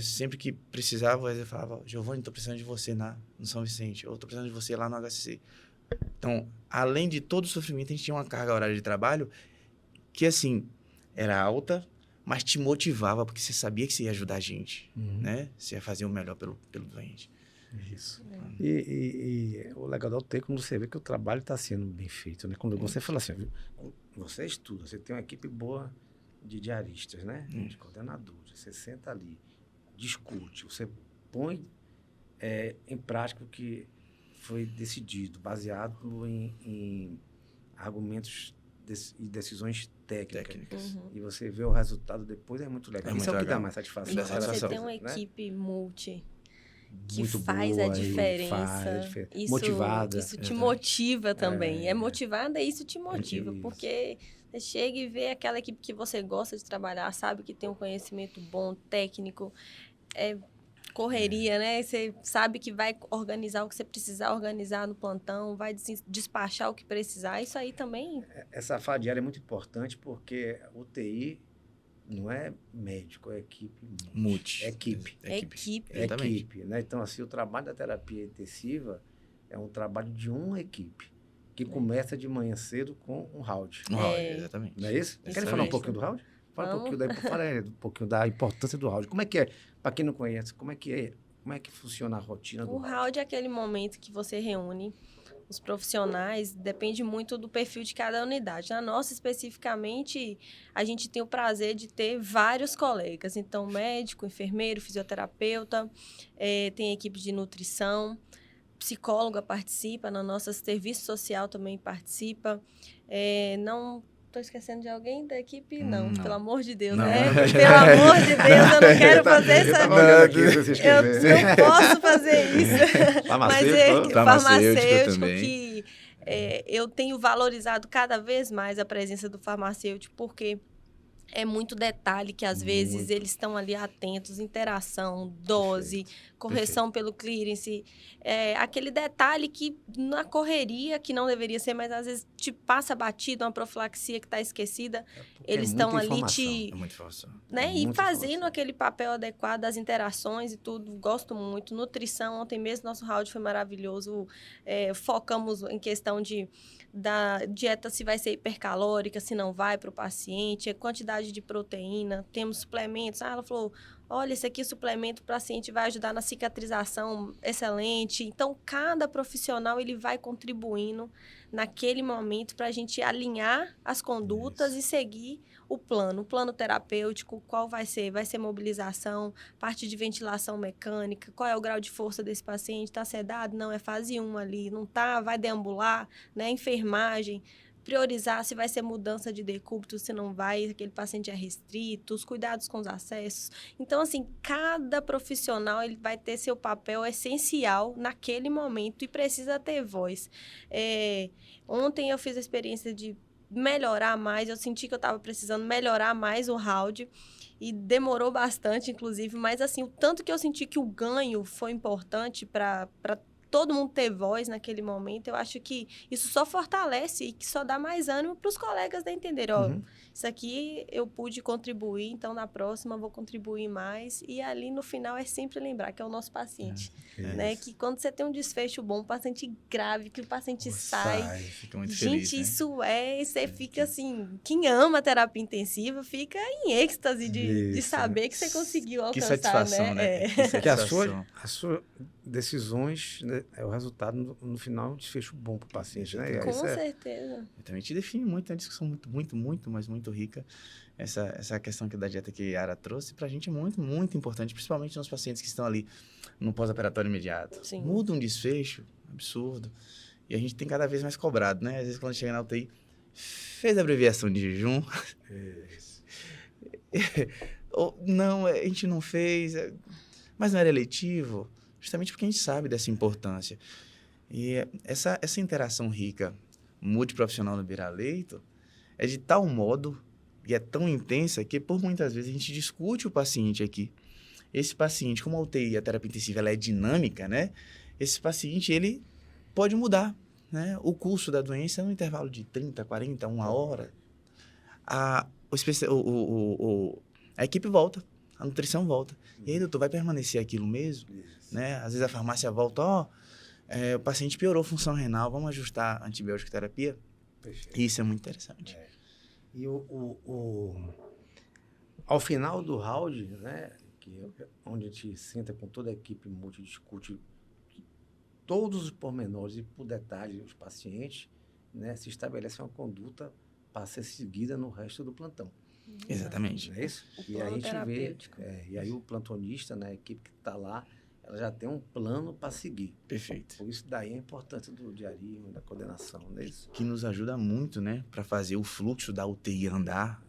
sempre que precisava, o Wesley falava, Giovanni, estou precisando de você no São Vicente, ou estou precisando de você lá no HCC. Então, além de todo o sofrimento, a gente tinha uma carga horária de trabalho que, assim, era alta, mas te motivava, porque você sabia que você ia ajudar a gente, né? Você ia fazer o melhor pelo doente. Isso. E o legal da UTI é quando você vê que o trabalho está sendo bem feito, né? Quando você fala assim, você estuda, você tem uma equipe boa de diaristas, né? De coordenadores, você senta ali, discute, você põe em prática o que foi decidido, baseado em argumentos e decisões técnicas. E você vê o resultado depois, é muito legal. Isso é o que dá mais satisfação. Você tem uma equipe multi que muito faz boa, a diferença. Isso, motivada. Isso te motiva também. É motivada e isso te motiva, porque você chega e vê aquela equipe que você gosta de trabalhar, sabe que tem um conhecimento bom, técnico, correria, né? Você sabe que vai organizar o que você precisar organizar no plantão, vai despachar o que precisar. Isso aí também... Essa fala diária é muito importante porque o TI não é médico, é equipe multi. É equipe. É equipe. É equipe, né? Então, assim, o trabalho da terapia intensiva é um trabalho de uma equipe que começa de manhã cedo com um round. Exatamente. Não é isso? Quer falar um pouquinho do round? Fala um pouquinho da importância do round. Como é que é? Para quem não conhece, como é que funciona a rotina do round? O round é aquele momento que você reúne os profissionais, depende muito do perfil de cada unidade. Na nossa, especificamente, a gente tem o prazer de ter vários colegas. Então, médico, enfermeiro, fisioterapeuta, tem equipe de nutrição, psicóloga participa, na nossa serviço social também participa. Não... Estou esquecendo de alguém da equipe? Não, pelo amor de Deus, né? Pelo amor de Deus, eu não quero fazer essa... Eu não posso fazer isso. Farmacêutico que eu tenho valorizado cada vez mais a presença do farmacêutico, porque é muito detalhe que, às vezes, eles estão ali atentos, interação, dose, correção pelo clearance. Aquele detalhe que, na correria, que não deveria ser, mas, às vezes, te passa batido, uma profilaxia que está esquecida. Eles estão ali e fazendo aquele papel adequado das interações e tudo. Gosto muito. Nutrição, ontem mesmo, nosso round foi maravilhoso. Focamos em questão da dieta, se vai ser hipercalórica, se não vai para o paciente, a quantidade de proteína, temos suplementos. Ela falou, olha, esse aqui suplemento para o paciente vai ajudar na cicatrização, excelente. Então, cada profissional ele vai contribuindo naquele momento para a gente alinhar as condutas e seguir o plano terapêutico, qual vai ser? Vai ser mobilização, parte de ventilação mecânica, qual é o grau de força desse paciente? Está sedado? Não, é fase 1 ali, não está? Vai deambular, né? Enfermagem, priorizar se vai ser mudança de decúbito, se não vai, aquele paciente é restrito, os cuidados com os acessos. Então, assim, cada profissional ele vai ter seu papel essencial naquele momento e precisa ter voz. Ontem eu fiz a experiência de melhorar mais, eu senti que eu estava precisando melhorar mais o round e demorou bastante, inclusive, mas assim, o tanto que eu senti que o ganho foi importante para todo mundo ter voz naquele momento, eu acho que isso só fortalece e que só dá mais ânimo para os colegas entenderem, isso aqui eu pude contribuir, então na próxima eu vou contribuir mais, e ali no final é sempre lembrar que é o nosso paciente, né? Que quando você tem um desfecho bom, um paciente grave, que o paciente sai, fica muito gente, feliz, né? isso você fica assim, quem ama terapia intensiva fica em êxtase de saber que você conseguiu alcançar, que satisfação, né? Que as suas decisões, né, é o resultado no final, um desfecho bom para o paciente, né? Com certeza. Também te define muito, é uma discussão muito rica. Essa questão aqui da dieta que a Yara trouxe, pra gente é muito, muito importante, principalmente nos pacientes que estão ali no pós-operatório imediato. Sim. Muda um desfecho, absurdo. E a gente tem cada vez mais cobrado, né? Às vezes quando chega na UTI, fez a abreviação de jejum. Ou, não, a gente não fez, mas não era eletivo, justamente porque a gente sabe dessa importância. E essa interação rica, multiprofissional no beira-leito, é de tal modo e é tão intensa que, por muitas vezes, a gente discute o paciente aqui. Esse paciente, como a UTI, a terapia intensiva, ela é dinâmica, né? Esse paciente, ele pode mudar. né? O curso da doença é um intervalo de 30, 40, 1 hora. A equipe volta, a nutrição volta. E aí, doutor, vai permanecer aquilo mesmo? Né? Às vezes a farmácia volta, o paciente piorou a função renal, vamos ajustar a antibiótico terapia? Perfeito. Isso é muito interessante. E ao final do round, né, onde a gente senta com toda a equipe multi, discute todos os pormenores e por detalhe os pacientes, né, se estabelece uma conduta para ser seguida no resto do plantão. Exatamente. Não é isso? O E aí a plano gente terapêutico. vê, e aí o plantonista, né, a equipe que está lá, ela já tem um plano para seguir. Perfeito. Por isso daí a importância do diarismo, da coordenação, não é isso? Que nos ajuda muito, né, para fazer o fluxo da UTI andar,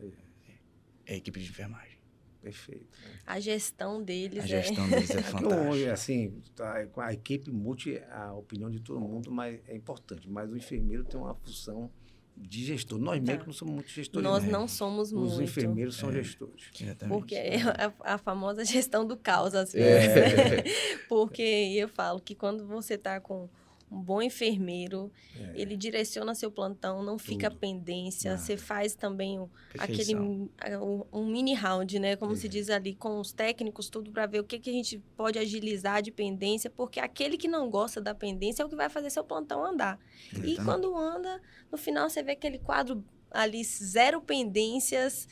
é a equipe de enfermagem. Perfeito. Né? A gestão deles A gestão deles é fantástica. Assim, com a equipe multi, a opinião de todo mundo é importante, mas o enfermeiro tem uma função de gestor. Nós mesmos não somos muito gestores. Nós né? não somos muito. Os enfermeiros são gestores. Exatamente. Porque é a famosa gestão do caos, às vezes. Né? Porque eu falo que quando você está com um bom enfermeiro, ele direciona seu plantão, não fica pendência. Você faz também um mini round, né? Como se diz ali, com os técnicos, tudo para ver o que a gente pode agilizar de pendência, porque aquele que não gosta da pendência é o que vai fazer seu plantão andar. E quando anda, no final você vê aquele quadro ali, 0 pendências,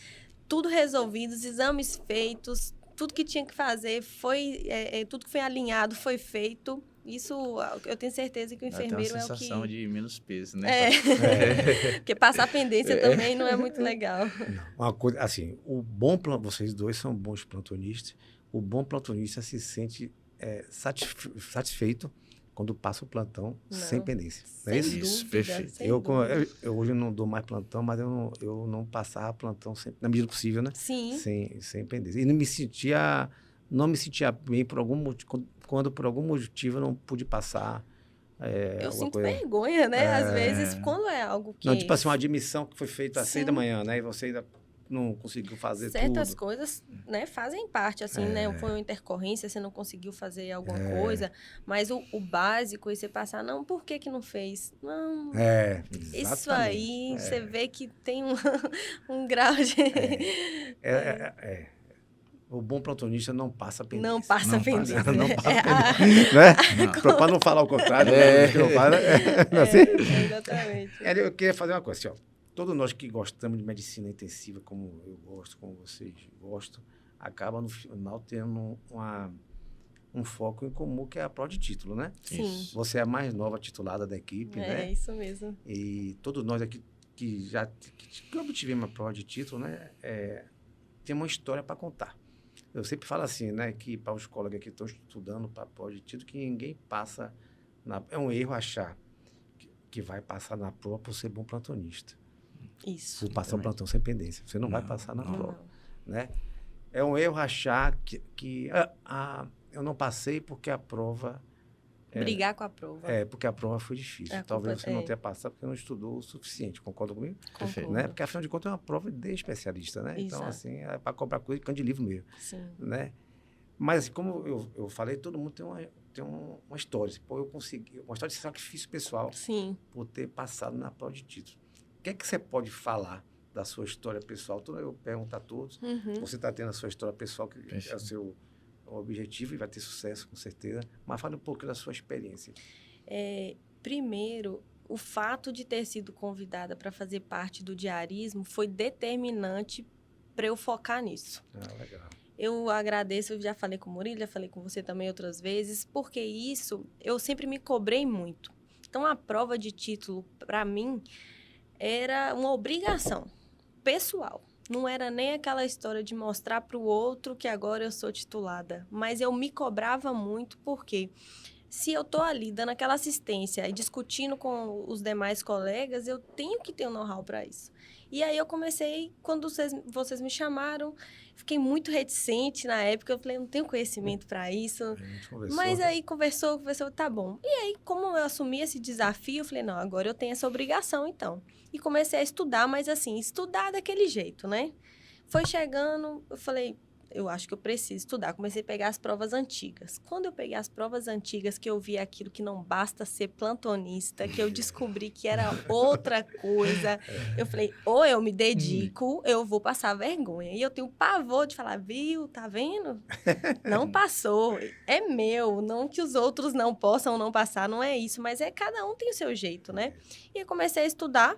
tudo resolvido, os exames feitos, tudo que tinha que fazer, tudo que foi alinhado foi feito. Isso, eu tenho certeza que o enfermeiro é o que... Tem uma sensação de menos peso, né? Porque passar pendência também não é muito legal. Uma coisa, assim, vocês dois são bons plantonistas. O bom plantonista se sente satisfeito quando passa o plantão sem pendência. Não é isso? Isso, perfeito. Eu hoje não dou mais plantão, mas eu não passava plantão sempre, na medida do possível, né? Sim. Sem pendência. E não me sentia bem por algum motivo, quando por algum motivo eu não pude passar. Eu sinto vergonha, né? Às vezes, quando é algo que... Não, tipo assim, uma admissão que foi feita às 6 da manhã, né? E você ainda não conseguiu fazer certas tudo. coisas, né, fazem parte, assim, né? Foi uma intercorrência, você não conseguiu fazer alguma coisa, mas o básico é você passar, não, por que não fez? Não, isso aí, você vê que tem um grau de... O bom plantonista não passa pendência. Não passa pendência. Não passa pendência. Né? Para não falar o contrário. Exatamente. Eu queria fazer uma coisa, assim, ó. Todos nós que gostamos de medicina intensiva, como eu gosto, como vocês gostam, acaba no final tendo um foco em comum, que é a prova de título, né? Sim. Isso. Você é a mais nova titulada da equipe, né? É, isso mesmo. E todos nós aqui que obtivemos a prova de título, né? Tem uma história para contar. Eu sempre falo assim, né? Que para os colegas que estão estudando para a prova de título, que ninguém passa... É um erro achar que vai passar na prova por ser bom plantonista. Isso. Por passar o plantão sem pendência. Você não vai passar na prova. Né? É um erro achar que eu não passei porque a prova... Brigar com a prova. Porque a prova foi difícil. Talvez você não tenha passado porque não estudou o suficiente. Concorda comigo? Concordo. Né? Porque, afinal de contas, é uma prova de especialista, né? Então, assim, é para cobrar coisa de canto de livro mesmo. Sim. Né? Mas, como eu falei, todo mundo tem uma história. Pô, eu consegui... Uma história de sacrifício pessoal. Sim. Por ter passado na prova de título. O que é que você pode falar da sua história pessoal? Então, eu pergunto a todos. Você está tendo a sua história pessoal, que é o seu objetivo e vai ter sucesso, com certeza. Mas fale um pouco da sua experiência. Primeiro, o fato de ter sido convidada para fazer parte do diarismo foi determinante para eu focar nisso. Legal. Eu agradeço, eu já falei com o Murilo, já falei com você também outras vezes, porque isso eu sempre me cobrei muito. Então, a prova de título, para mim, era uma obrigação pessoal. Não era nem aquela história de mostrar para o outro que agora eu sou titulada. Mas eu me cobrava muito porque se eu estou ali dando aquela assistência e discutindo com os demais colegas, eu tenho que ter um know-how para isso. E aí eu comecei, quando vocês me chamaram, fiquei muito reticente na época. Eu falei, não tenho conhecimento para isso. Mas aí conversou, tá bom. E aí, como eu assumi esse desafio, eu falei, não, agora eu tenho essa obrigação, então. E comecei a estudar, mas assim, estudar daquele jeito, né? Foi chegando, eu falei, eu acho que eu preciso estudar. Comecei a pegar as provas antigas. Quando eu peguei as provas antigas, que eu vi aquilo que não basta ser plantonista, que eu descobri que era outra coisa, eu falei, ou eu me dedico, eu vou passar vergonha. E eu tenho pavor de falar, viu, tá vendo? Não passou, é meu. Não que os outros não possam não passar, não é isso, mas cada um tem o seu jeito, né? E eu comecei a estudar,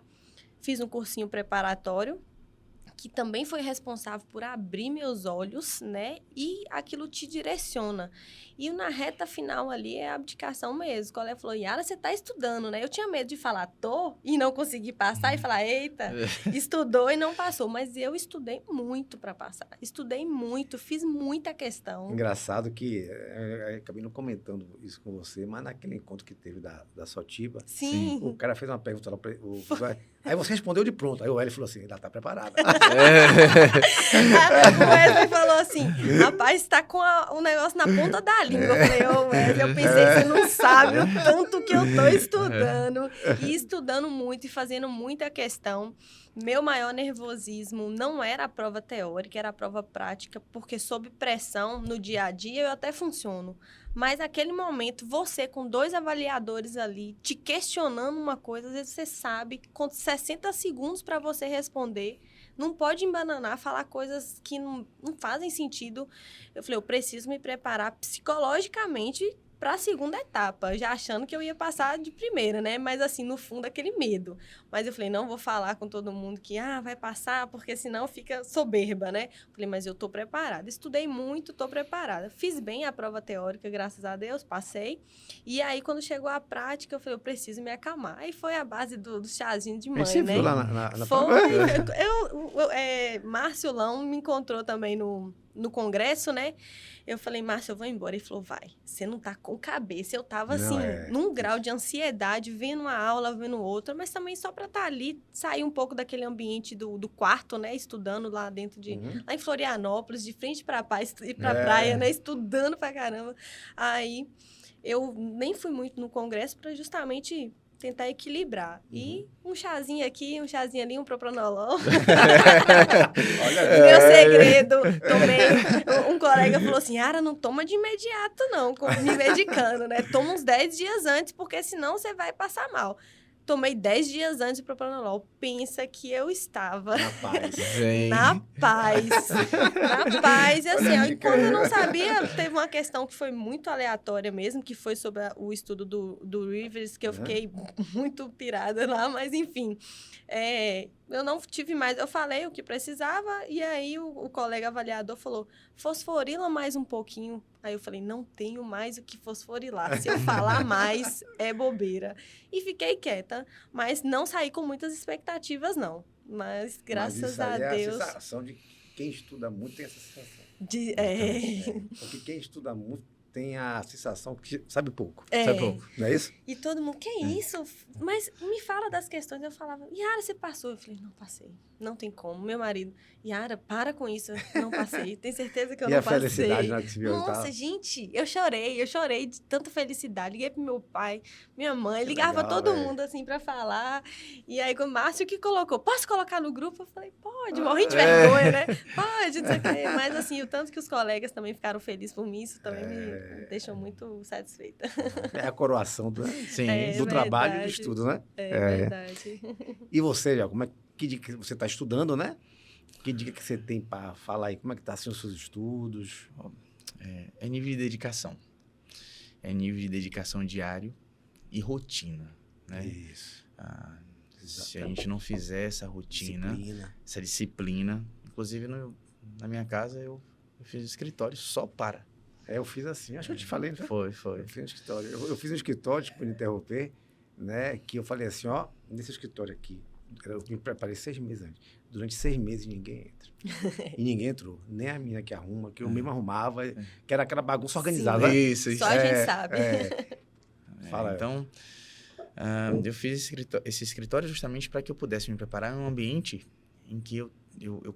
fiz um cursinho preparatório, que também foi responsável por abrir meus olhos, né? E aquilo te direciona. E na reta final ali é a abdicação mesmo. O colega falou, Yara, você tá estudando, né? Eu tinha medo de falar, tô, e não conseguir passar, e falar, eita, estudou e não passou. Mas eu estudei muito para passar. Estudei muito, fiz muita questão. Engraçado que, eu acabei não comentando isso com você, mas naquele encontro que teve da Sotiba, Sim. o cara fez uma pergunta lá, aí você respondeu de pronto. Aí o Hélio falou assim, ela tá preparada. O Wesley falou assim, rapaz, tá com o negócio na ponta da língua. Eu falei, ô Wesley, eu pensei, você não sabe o tanto que eu tô estudando. E estudando muito e fazendo muita questão. Meu maior nervosismo não era a prova teórica, era a prova prática, porque sob pressão, no dia a dia, eu até funciono. Mas naquele momento, você com 2 avaliadores ali, te questionando uma coisa, às vezes você sabe, com 60 segundos para você responder, não pode embananar, falar coisas que não fazem sentido. Eu falei, eu preciso me preparar psicologicamente para a segunda etapa, já achando que eu ia passar de primeira, né? Mas assim, no fundo, aquele medo. Mas eu falei, não vou falar com todo mundo que, vai passar, porque senão fica soberba, né? Falei, mas eu tô preparada. Estudei muito, tô preparada. Fiz bem a prova teórica, graças a Deus, passei. E aí, quando chegou a prática, eu falei, eu preciso me acalmar. Aí foi a base do chazinho de mãe, Você né? viu lá na Foi. Márcio Lão me encontrou também no congresso, né? Eu falei, Márcio, eu vou embora. Ele falou, vai, você não tá com cabeça. Eu tava, Não, assim, num grau de ansiedade, vendo uma aula, vendo outra, mas também só pra estar ali, sair um pouco daquele ambiente do quarto, né? Estudando lá dentro lá em Florianópolis, de frente pra praia, né? Estudando pra caramba. Aí, eu nem fui muito no congresso pra justamente tentar equilibrar. E um chazinho aqui, um chazinho ali, um propranolol. Meu segredo, tomei. Um colega falou assim, Yara, não toma de imediato não, me medicando, né? Toma uns 10 dias antes, porque senão você vai passar mal. Tomei 10 dias antes do propranolol. Pensa que eu estava Na paz. na paz. Na paz. E assim, aí, quando eu não sabia, teve uma questão que foi muito aleatória mesmo, que foi sobre o estudo do Rivers, que eu fiquei muito pirada lá, mas enfim. Eu não tive mais, eu falei o que precisava, e aí o colega avaliador falou, fosforila mais um pouquinho. Aí eu falei, não tenho mais o que fosforilar, se eu falar mais, é bobeira. E fiquei quieta, mas não saí com muitas expectativas, não. Mas, graças a Deus... É a sensação de quem estuda muito tem essa sensação. Porque quem estuda muito tem a sensação que sabe pouco. Sabe pouco, não é isso? E todo mundo, que isso? Mas me fala das questões. Eu falava, Yara, você passou? Eu falei, não passei. Não tem como. Meu marido, Yara, para com isso. Não passei. Tem certeza que eu não passei. E a felicidade na que se viu? Nossa, gente, eu chorei de tanta felicidade. Liguei pro meu pai, minha mãe, ligava legal, todo mundo assim pra falar. E aí, o Márcio que colocou, posso colocar no grupo? Eu falei, pode, morri de vergonha, né? Pode, não sei o quê. Mas assim, o tanto que os colegas também ficaram felizes por mim, isso também me deixou muito satisfeita. É a coroação do verdade. trabalho e do estudo, né? Verdade. E você, já, que dica que você está estudando, né? Que dica que você tem para falar aí? Como é que tá assim os seus estudos? É nível de dedicação. É nível de dedicação diário e rotina, né? Isso. Se a gente não fizer essa rotina, essa disciplina, inclusive na minha casa eu fiz um escritório só para. Eu fiz assim, acho que eu te falei, né? Foi. Eu fiz um escritório. Eu fiz um escritório, tipo, interromper, né? Que eu falei assim, ó, nesse escritório aqui, eu me preparei 6 meses antes. Durante 6 meses ninguém entra. E ninguém entrou. Nem a menina que arruma, que eu mesmo arrumava, que era aquela bagunça organizada. Sim. Isso. Só a gente sabe. Fala. Então, eu fiz esse escritório justamente para que eu pudesse me preparar em um ambiente em que eu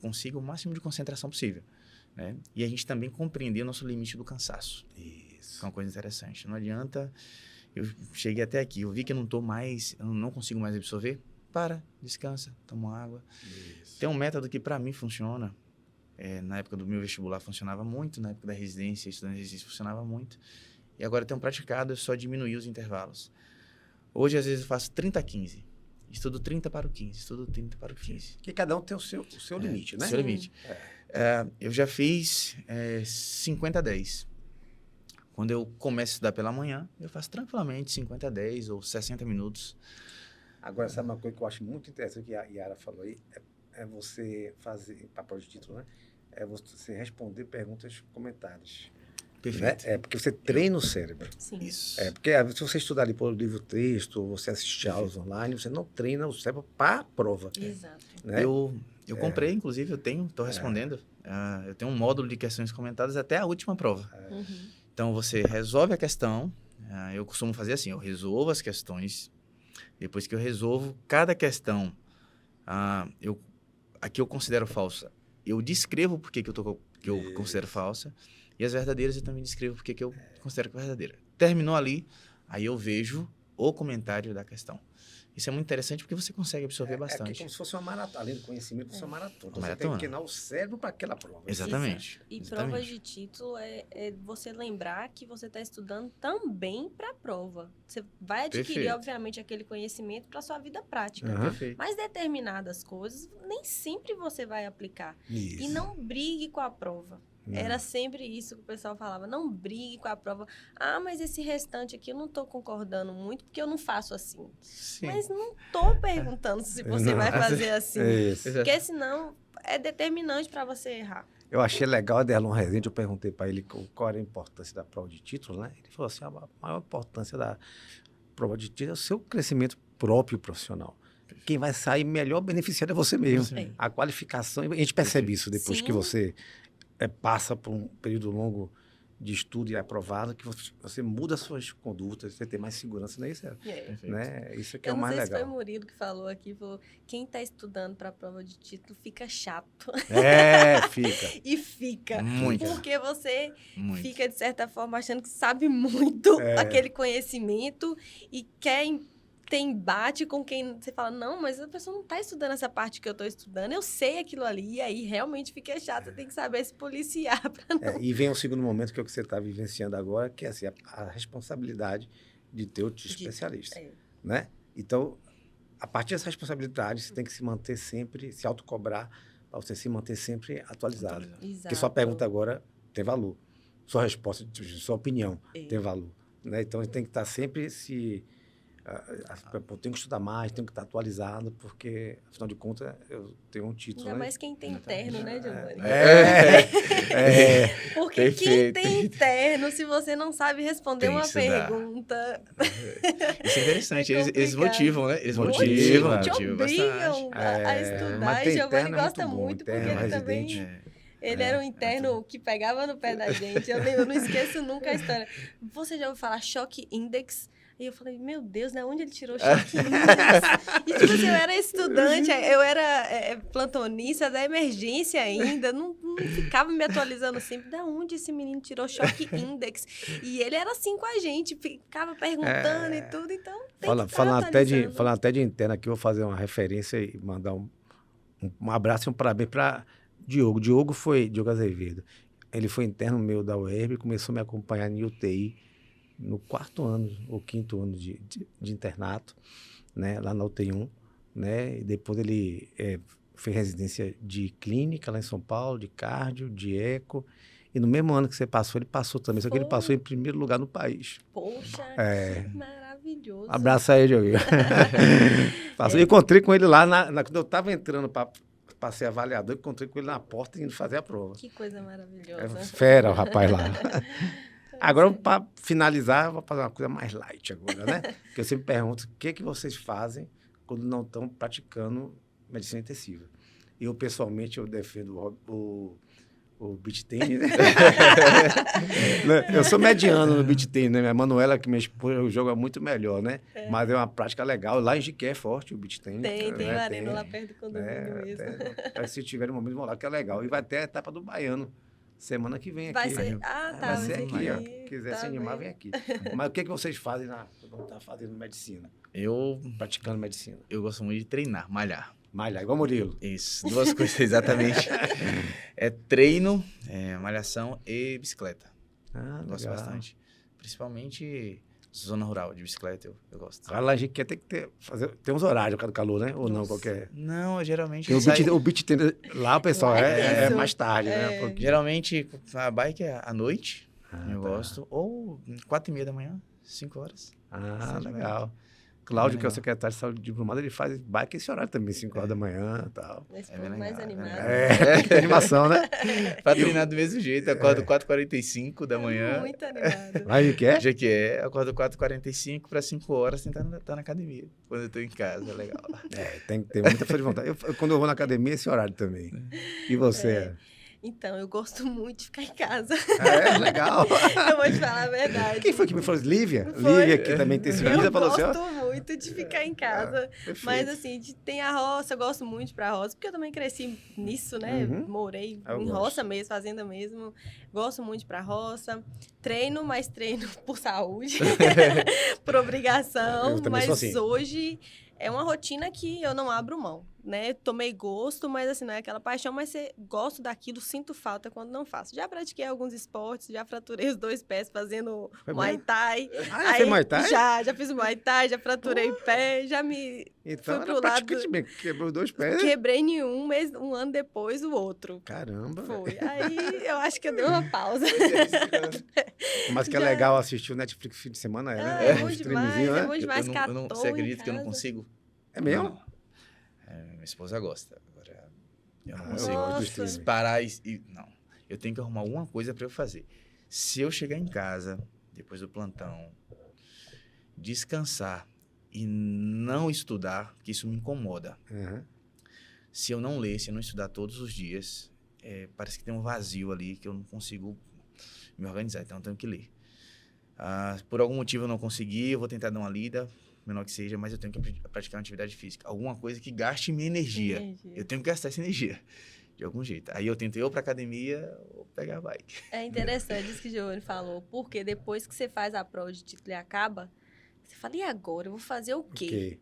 consiga o máximo de concentração possível. Né? E a gente também compreender o nosso limite do cansaço. Isso. É uma coisa interessante. Não adianta, eu cheguei até aqui, eu vi que eu não consigo mais absorver. Para, descansa, toma água. Isso. Tem um método que para mim funciona. Na época do meu vestibular funcionava muito, na época da residência, estudando residência funcionava muito. E agora eu tenho praticado, eu só diminuí os intervalos. Hoje, às vezes, eu faço 30-15. Estudo 30 para o 15, estudo 30 para o 15. Porque cada um tem o seu limite, né? Seu limite. Eu já fiz 50-10. Quando eu começo a estudar pela manhã, eu faço tranquilamente 50-10 ou 60 minutos. Agora, sabe uma coisa que eu acho muito interessante que a Yara falou aí? É você fazer, papel de título, né? É você responder perguntas comentadas. Perfeito. Né? É porque você treina o cérebro. Sim. Isso. Porque se você estudar ali por livro-texto, ou você assistir aulas online, você não treina o cérebro para a prova. Exato. Né? Eu comprei, inclusive, estou respondendo. Eu tenho um módulo de questões comentadas até a última prova. Uhum. Então, você resolve a questão. Eu costumo fazer assim, eu resolvo as questões. Depois que eu resolvo cada questão, aqui eu considero falsa. Eu descrevo por que eu considero falsa. E as verdadeiras eu também descrevo por que eu considero verdadeira. Terminou ali, aí eu vejo o comentário da questão. Isso é muito interessante porque você consegue absorver bastante. É como se fosse uma maratona, além do conhecimento, fosse uma maratona. Você Maratona. tem que treinar o cérebro para aquela prova. Exatamente. E Exatamente. provas de título é você lembrar que você está estudando também para a prova. Você vai adquirir, Perfeito. obviamente, aquele conhecimento para sua vida prática. Uhum. Perfeito. Mas determinadas coisas nem sempre você vai aplicar. Isso. E não brigue com a prova. Não. Era sempre isso que o pessoal falava. Não brigue com a prova. Mas esse restante aqui eu não estou concordando muito porque eu não faço assim. Sim. Mas não estou perguntando se você Não. vai fazer assim. Isso. Porque senão é determinante para você errar. Eu achei legal, Aderlon Rezende, eu perguntei para ele qual era a importância da prova de título, né? Ele falou assim, a maior importância da prova de título é o seu crescimento próprio profissional. Quem vai sair melhor beneficiado é você mesmo. É. A qualificação, a gente percebe isso depois Sim. que você passa por um período longo de estudo e é aprovado, que você muda as suas condutas, você tem mais segurança, não é isso? Perfeito. Né? Isso que é Eu o não mais sei se legal. foi o Murilo que falou aqui, falou, quem está estudando para a prova de título fica chato. Fica. E fica. Muito. Porque você Muito. fica, de certa forma, achando que sabe muito aquele conhecimento e quer ter embate com quem você fala, não, mas a pessoa não está estudando essa parte que eu estou estudando, eu sei aquilo ali, e aí realmente fica chato, você tem que saber se policiar para não... E vem o segundo momento, que é o que você está vivenciando agora, que é assim, a responsabilidade de ter o especialista. Né? Então, a partir dessa responsabilidade, você tem que se manter sempre, se autocobrar, para você se manter sempre atualizado. Exato. Porque sua pergunta agora tem valor. Sua resposta, sua opinião tem valor. Né? Então, a gente tem que estar sempre eu tenho que estudar mais, tenho que estar atualizado, porque, afinal de contas, eu tenho um título. Ainda mais quem tem interno, né, Giovanni? Porque Perfeito. quem tem interno, se você não sabe responder Tem uma que estudar. pergunta... Isso é interessante. É Eles complicado. motivam, né? Eles Motivam, te motivam obrigam bastante. a estudar. mas E ter Giovanni interno é gosta muito bom, muito, porque interno, ele também... residente. Ele era um interno que pegava no pé da gente. Eu não esqueço nunca a história. Você já ouviu falar choque index? E eu falei, meu Deus, né? Onde ele tirou choque index? E tipo assim, eu era estudante, eu era plantonista da emergência ainda, não ficava me atualizando sempre. Da onde esse menino tirou choque index? E ele era assim com a gente, ficava perguntando e tudo, então tem que estar atualizando. Falando até de interno aqui, eu vou fazer uma referência e mandar um abraço e um parabéns para Diogo. Diogo Azevedo. Ele foi interno meu da UERB e começou a me acompanhar em UTI no 4º ano ou 5º ano de internato, né, lá na UTI 1, né, e depois ele fez residência de clínica lá em São Paulo, de cardio, de eco, e no mesmo ano que você passou, ele passou também, só que ele passou em primeiro lugar no país. Poxa, que maravilhoso. Abraço aí, Diogo. Eu encontrei com ele lá, quando eu estava entrando para ser avaliador, eu encontrei com ele na porta indo fazer a prova. Que coisa maravilhosa. Fera o rapaz lá. Agora, para finalizar, vou fazer uma coisa mais light agora, né? Porque eu sempre pergunto, o que vocês fazem quando não estão praticando medicina intensiva? Eu, pessoalmente, eu defendo o beach tennis, né? Eu sou mediano no beach tennis, né? Minha Manuela, que minha esposa, joga muito melhor, né? Mas é uma prática legal. Lá em Jiqué é forte o beach tennis. Tem né? uma arena lá perto do condomínio mesmo. Se tiver um momento, vão lá, que é legal. E vai ter a etapa do Baiano. Semana que vem aqui. Vai ser... vai ser aqui, ó. Se quiser se animar, bem. vem aqui. Mas o que vocês fazem quando tá fazendo medicina? Eu Praticando medicina? gosto muito de treinar, malhar. Malhar, igual Murilo. Isso, duas coisas, exatamente. É treino, malhação e bicicleta. Ah, Gosto legal. bastante. Principalmente zona rural de bicicleta, eu gosto. Agora a gente quer ter que ter uns horários por causa do calor, né? Ou não, Nossa. qualquer... Não, geralmente... Porque o beat tênis lá, pessoal, Lá é isso. mais tarde, né? É. Porque... Geralmente a bike é à noite, eu tá. gosto. Ou 4h30 da manhã, 5 horas. Ah, Sim, legal. Cláudio, que é o legal. secretário de saúde de Brumado, ele faz bike esse horário também, 5 horas da manhã e tal. Esse É povo bem mais legal, é bem animado. legal. É, que animação, né? Pra treinar do mesmo jeito, acordo 4h45 da manhã. Muito animado. Mas o que é? Já que acordo 4h45 para 5 horas tentando estar na academia. Quando eu tô em casa, é legal. Tem que ter muita força de vontade. Quando eu vou na academia, esse horário também. E você? Então, eu gosto muito de ficar em casa. Legal. Eu vou te falar a verdade. Quem foi que me falou isso? Lívia? Foi. Lívia, que também tem esse vídeo, Eu falou assim, ó. gosto muito de ficar em casa. Perfeito. Mas assim, tem a roça, eu gosto muito de ir pra roça, porque eu também cresci nisso, né? Uhum. Morei Eu em gosto. roça mesmo, fazenda mesmo. Gosto muito de ir pra roça. Treino, mas treino por saúde, por obrigação. Eu também sou Mas assim. hoje é uma rotina que eu não abro mão, né? Tomei gosto, mas assim, não é aquela paixão, mas gosto daquilo, sinto falta quando não faço. Já pratiquei alguns esportes, já fraturei os 2 pés fazendo Foi Muay mesmo? Thai. Ah, fez Muay Thai? Já fiz Muay Thai, já fraturei pé, já me Então, fui pro era lado- praticante mesmo, quebrou os 2 pés. quebrei em um ano depois o outro. Caramba. Foi. Aí eu acho que eu dei uma pausa. Mas que é Já- legal assistir o Netflix fim de semana, né? Ah, é Um bom streamzinho, demais, né? é bom demais Eu ficar não, à você toa em acredita que eu não casa. consigo? É mesmo? Não. Minha esposa gosta. Agora, eu não Eu consigo gosto do Nossa. streaming. parar não. Eu tenho que arrumar alguma coisa para eu fazer. Se eu chegar em casa, depois do plantão, descansar e não estudar, porque isso me incomoda. Uhum. Se eu não ler, se eu não estudar todos os dias, parece que tem um vazio ali que eu não consigo me organizar, então eu tenho que ler. Por algum motivo eu não consegui, eu vou tentar dar uma lida, menor que seja, mas eu tenho que praticar uma atividade física. Alguma coisa que gaste minha energia. Eu tenho que gastar essa energia, de algum jeito. Aí eu tento ir ou pra academia ou pegar a bike. É interessante isso que o Giovanni falou, porque depois que você faz a prova de título e acaba, você fala, e agora? Eu vou fazer o quê?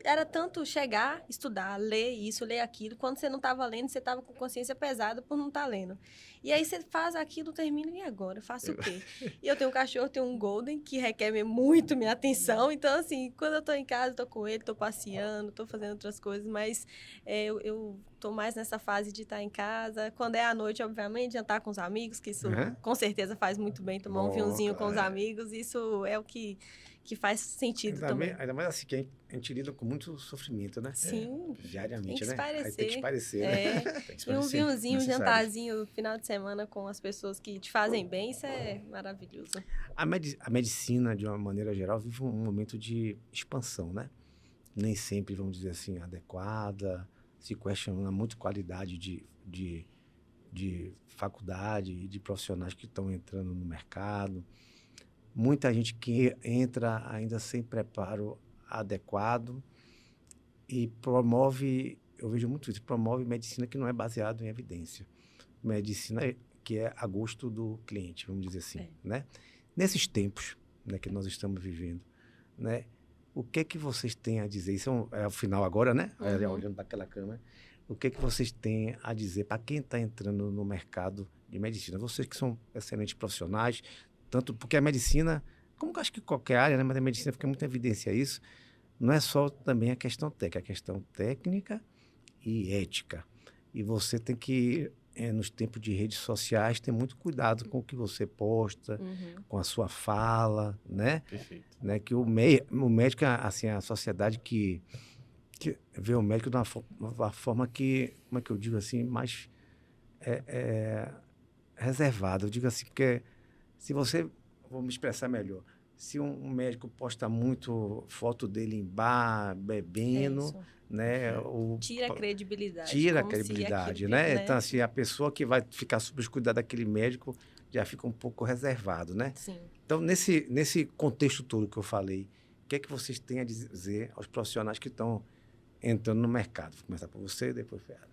Era tanto chegar, estudar, ler isso, ler aquilo. Quando você não estava lendo, você estava com consciência pesada por não estar lendo. E aí você faz aquilo, termina, e agora? Eu faço o quê? E eu tenho um cachorro, tenho um golden, que requer muito minha atenção. Então, assim, quando eu tô em casa, eu tô com ele, tô passeando, tô fazendo outras coisas, mas eu tô mais nessa fase de estar em casa. Quando é à noite, obviamente, jantar com os amigos, que isso com certeza faz muito bem, tomar um vinhozinho com os amigos. Isso é o que faz sentido também. Ainda mais assim, que a gente lida com muito sofrimento, né? Sim. Diariamente, Tem que né? espairecer. Aí tem que espairecer, né? Tem que E um ser vinhozinho, um necessário. jantarzinho, final de semana com as pessoas que te fazem bem, isso é maravilhoso. A medicina, de uma maneira geral, vive um momento de expansão, né? Nem sempre, vamos dizer assim, adequada, se questiona muito qualidade de faculdade e de profissionais que estão entrando no mercado. Muita gente que entra ainda sem preparo adequado e promove, eu vejo muito isso, promove medicina que não é baseada em evidência. Medicina que é a gosto do cliente, vamos dizer assim, né? Nesses tempos, né, que nós estamos vivendo, né? O que é que vocês têm a dizer? Isso é o final agora, né? Olhando para aquela câmera. O que é que vocês têm a dizer para quem está entrando no mercado de medicina? Vocês que são excelentes profissionais, tanto porque a medicina, como eu acho que qualquer área, né, mas a medicina fica muito em evidência isso, não é só também a questão técnica, a questão técnica e ética. E você tem que, nos tempos de redes sociais, ter muito cuidado com o que você posta, com a sua fala, né? Perfeito. Né? Que o médico, assim, a sociedade que vê o médico de uma forma que, como é que eu digo assim, mais reservada. Eu digo assim, porque se você, vou me expressar melhor, se um médico posta muito foto dele em bar, bebendo, né? Tira a credibilidade. Tira a como se credibilidade, aquilo, né? Então, assim, a pessoa que vai ficar sob os cuidados daquele médico já fica um pouco reservado, né? Sim. Então, nesse contexto todo que eu falei, o que é que vocês têm a dizer aos profissionais que estão entrando no mercado? Vou começar por você, depois Ferrara.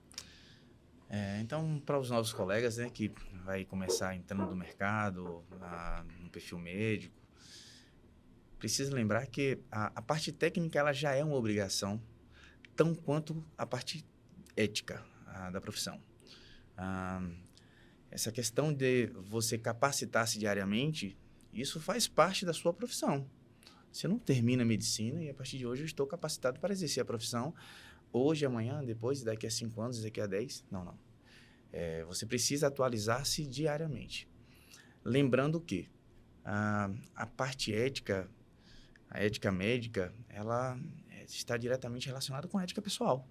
Então, para os novos colegas, né, que vai começar entrando no mercado, no perfil médico, precisa lembrar que a parte técnica ela já é uma obrigação, tão quanto a parte ética da profissão. Essa questão de você capacitar-se diariamente, isso faz parte da sua profissão. Você não termina a medicina e a partir de hoje eu estou capacitado para exercer a profissão. Hoje, amanhã, depois, daqui a 5 anos, daqui a 10. Não. Você precisa atualizar-se diariamente. Lembrando que a parte ética, a ética médica, ela está diretamente relacionada com a ética pessoal.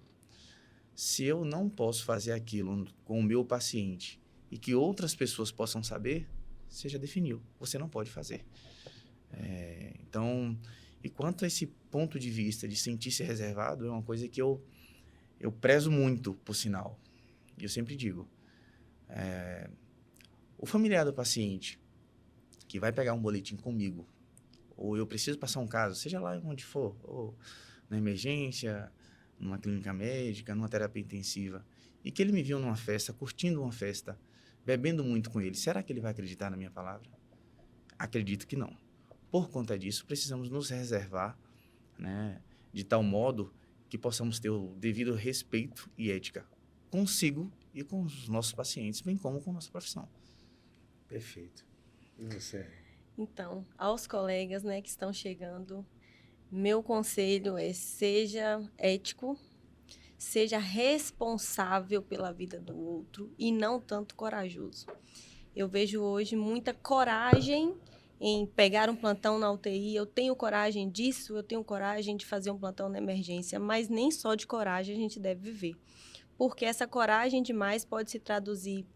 Se eu não posso fazer aquilo com o meu paciente e que outras pessoas possam saber, você já definiu, você não pode fazer. Então, e quanto a esse ponto de vista de sentir-se reservado, é uma coisa que eu prezo muito, por sinal. E eu sempre digo, o familiar do paciente que vai pegar um boletim comigo, ou eu preciso passar um caso, seja lá onde for, ou na emergência, numa clínica médica, numa terapia intensiva, e que ele me viu numa festa, curtindo uma festa, bebendo muito com ele, será que ele vai acreditar na minha palavra? Acredito que não. Por conta disso, precisamos nos reservar, né, de tal modo que possamos ter o devido respeito e ética consigo e com os nossos pacientes, bem como com a nossa profissão. Perfeito. E você? Então, aos colegas, né, que estão chegando, meu conselho é: seja ético, seja responsável pela vida do outro e não tanto corajoso. Eu vejo hoje muita coragem em pegar um plantão na UTI, eu tenho coragem disso, eu tenho coragem de fazer um plantão na emergência, mas nem só de coragem a gente deve viver. Porque essa coragem demais pode se traduzir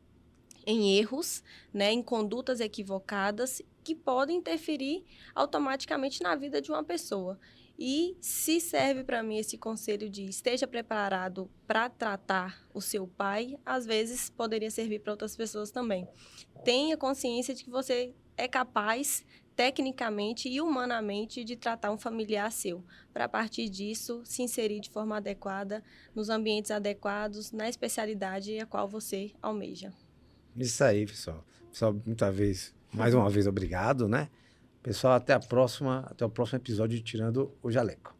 em erros, né, em condutas equivocadas que podem interferir automaticamente na vida de uma pessoa. E se serve para mim esse conselho de esteja preparado para tratar o seu pai, às vezes poderia servir para outras pessoas também. Tenha consciência de que você é capaz, tecnicamente e humanamente, de tratar um familiar seu, para a partir disso se inserir de forma adequada, nos ambientes adequados, na especialidade a qual você almeja. Isso aí, pessoal. Pessoal, mais uma vez, obrigado, né? Pessoal, até o próximo episódio de Tirando o Jaleco.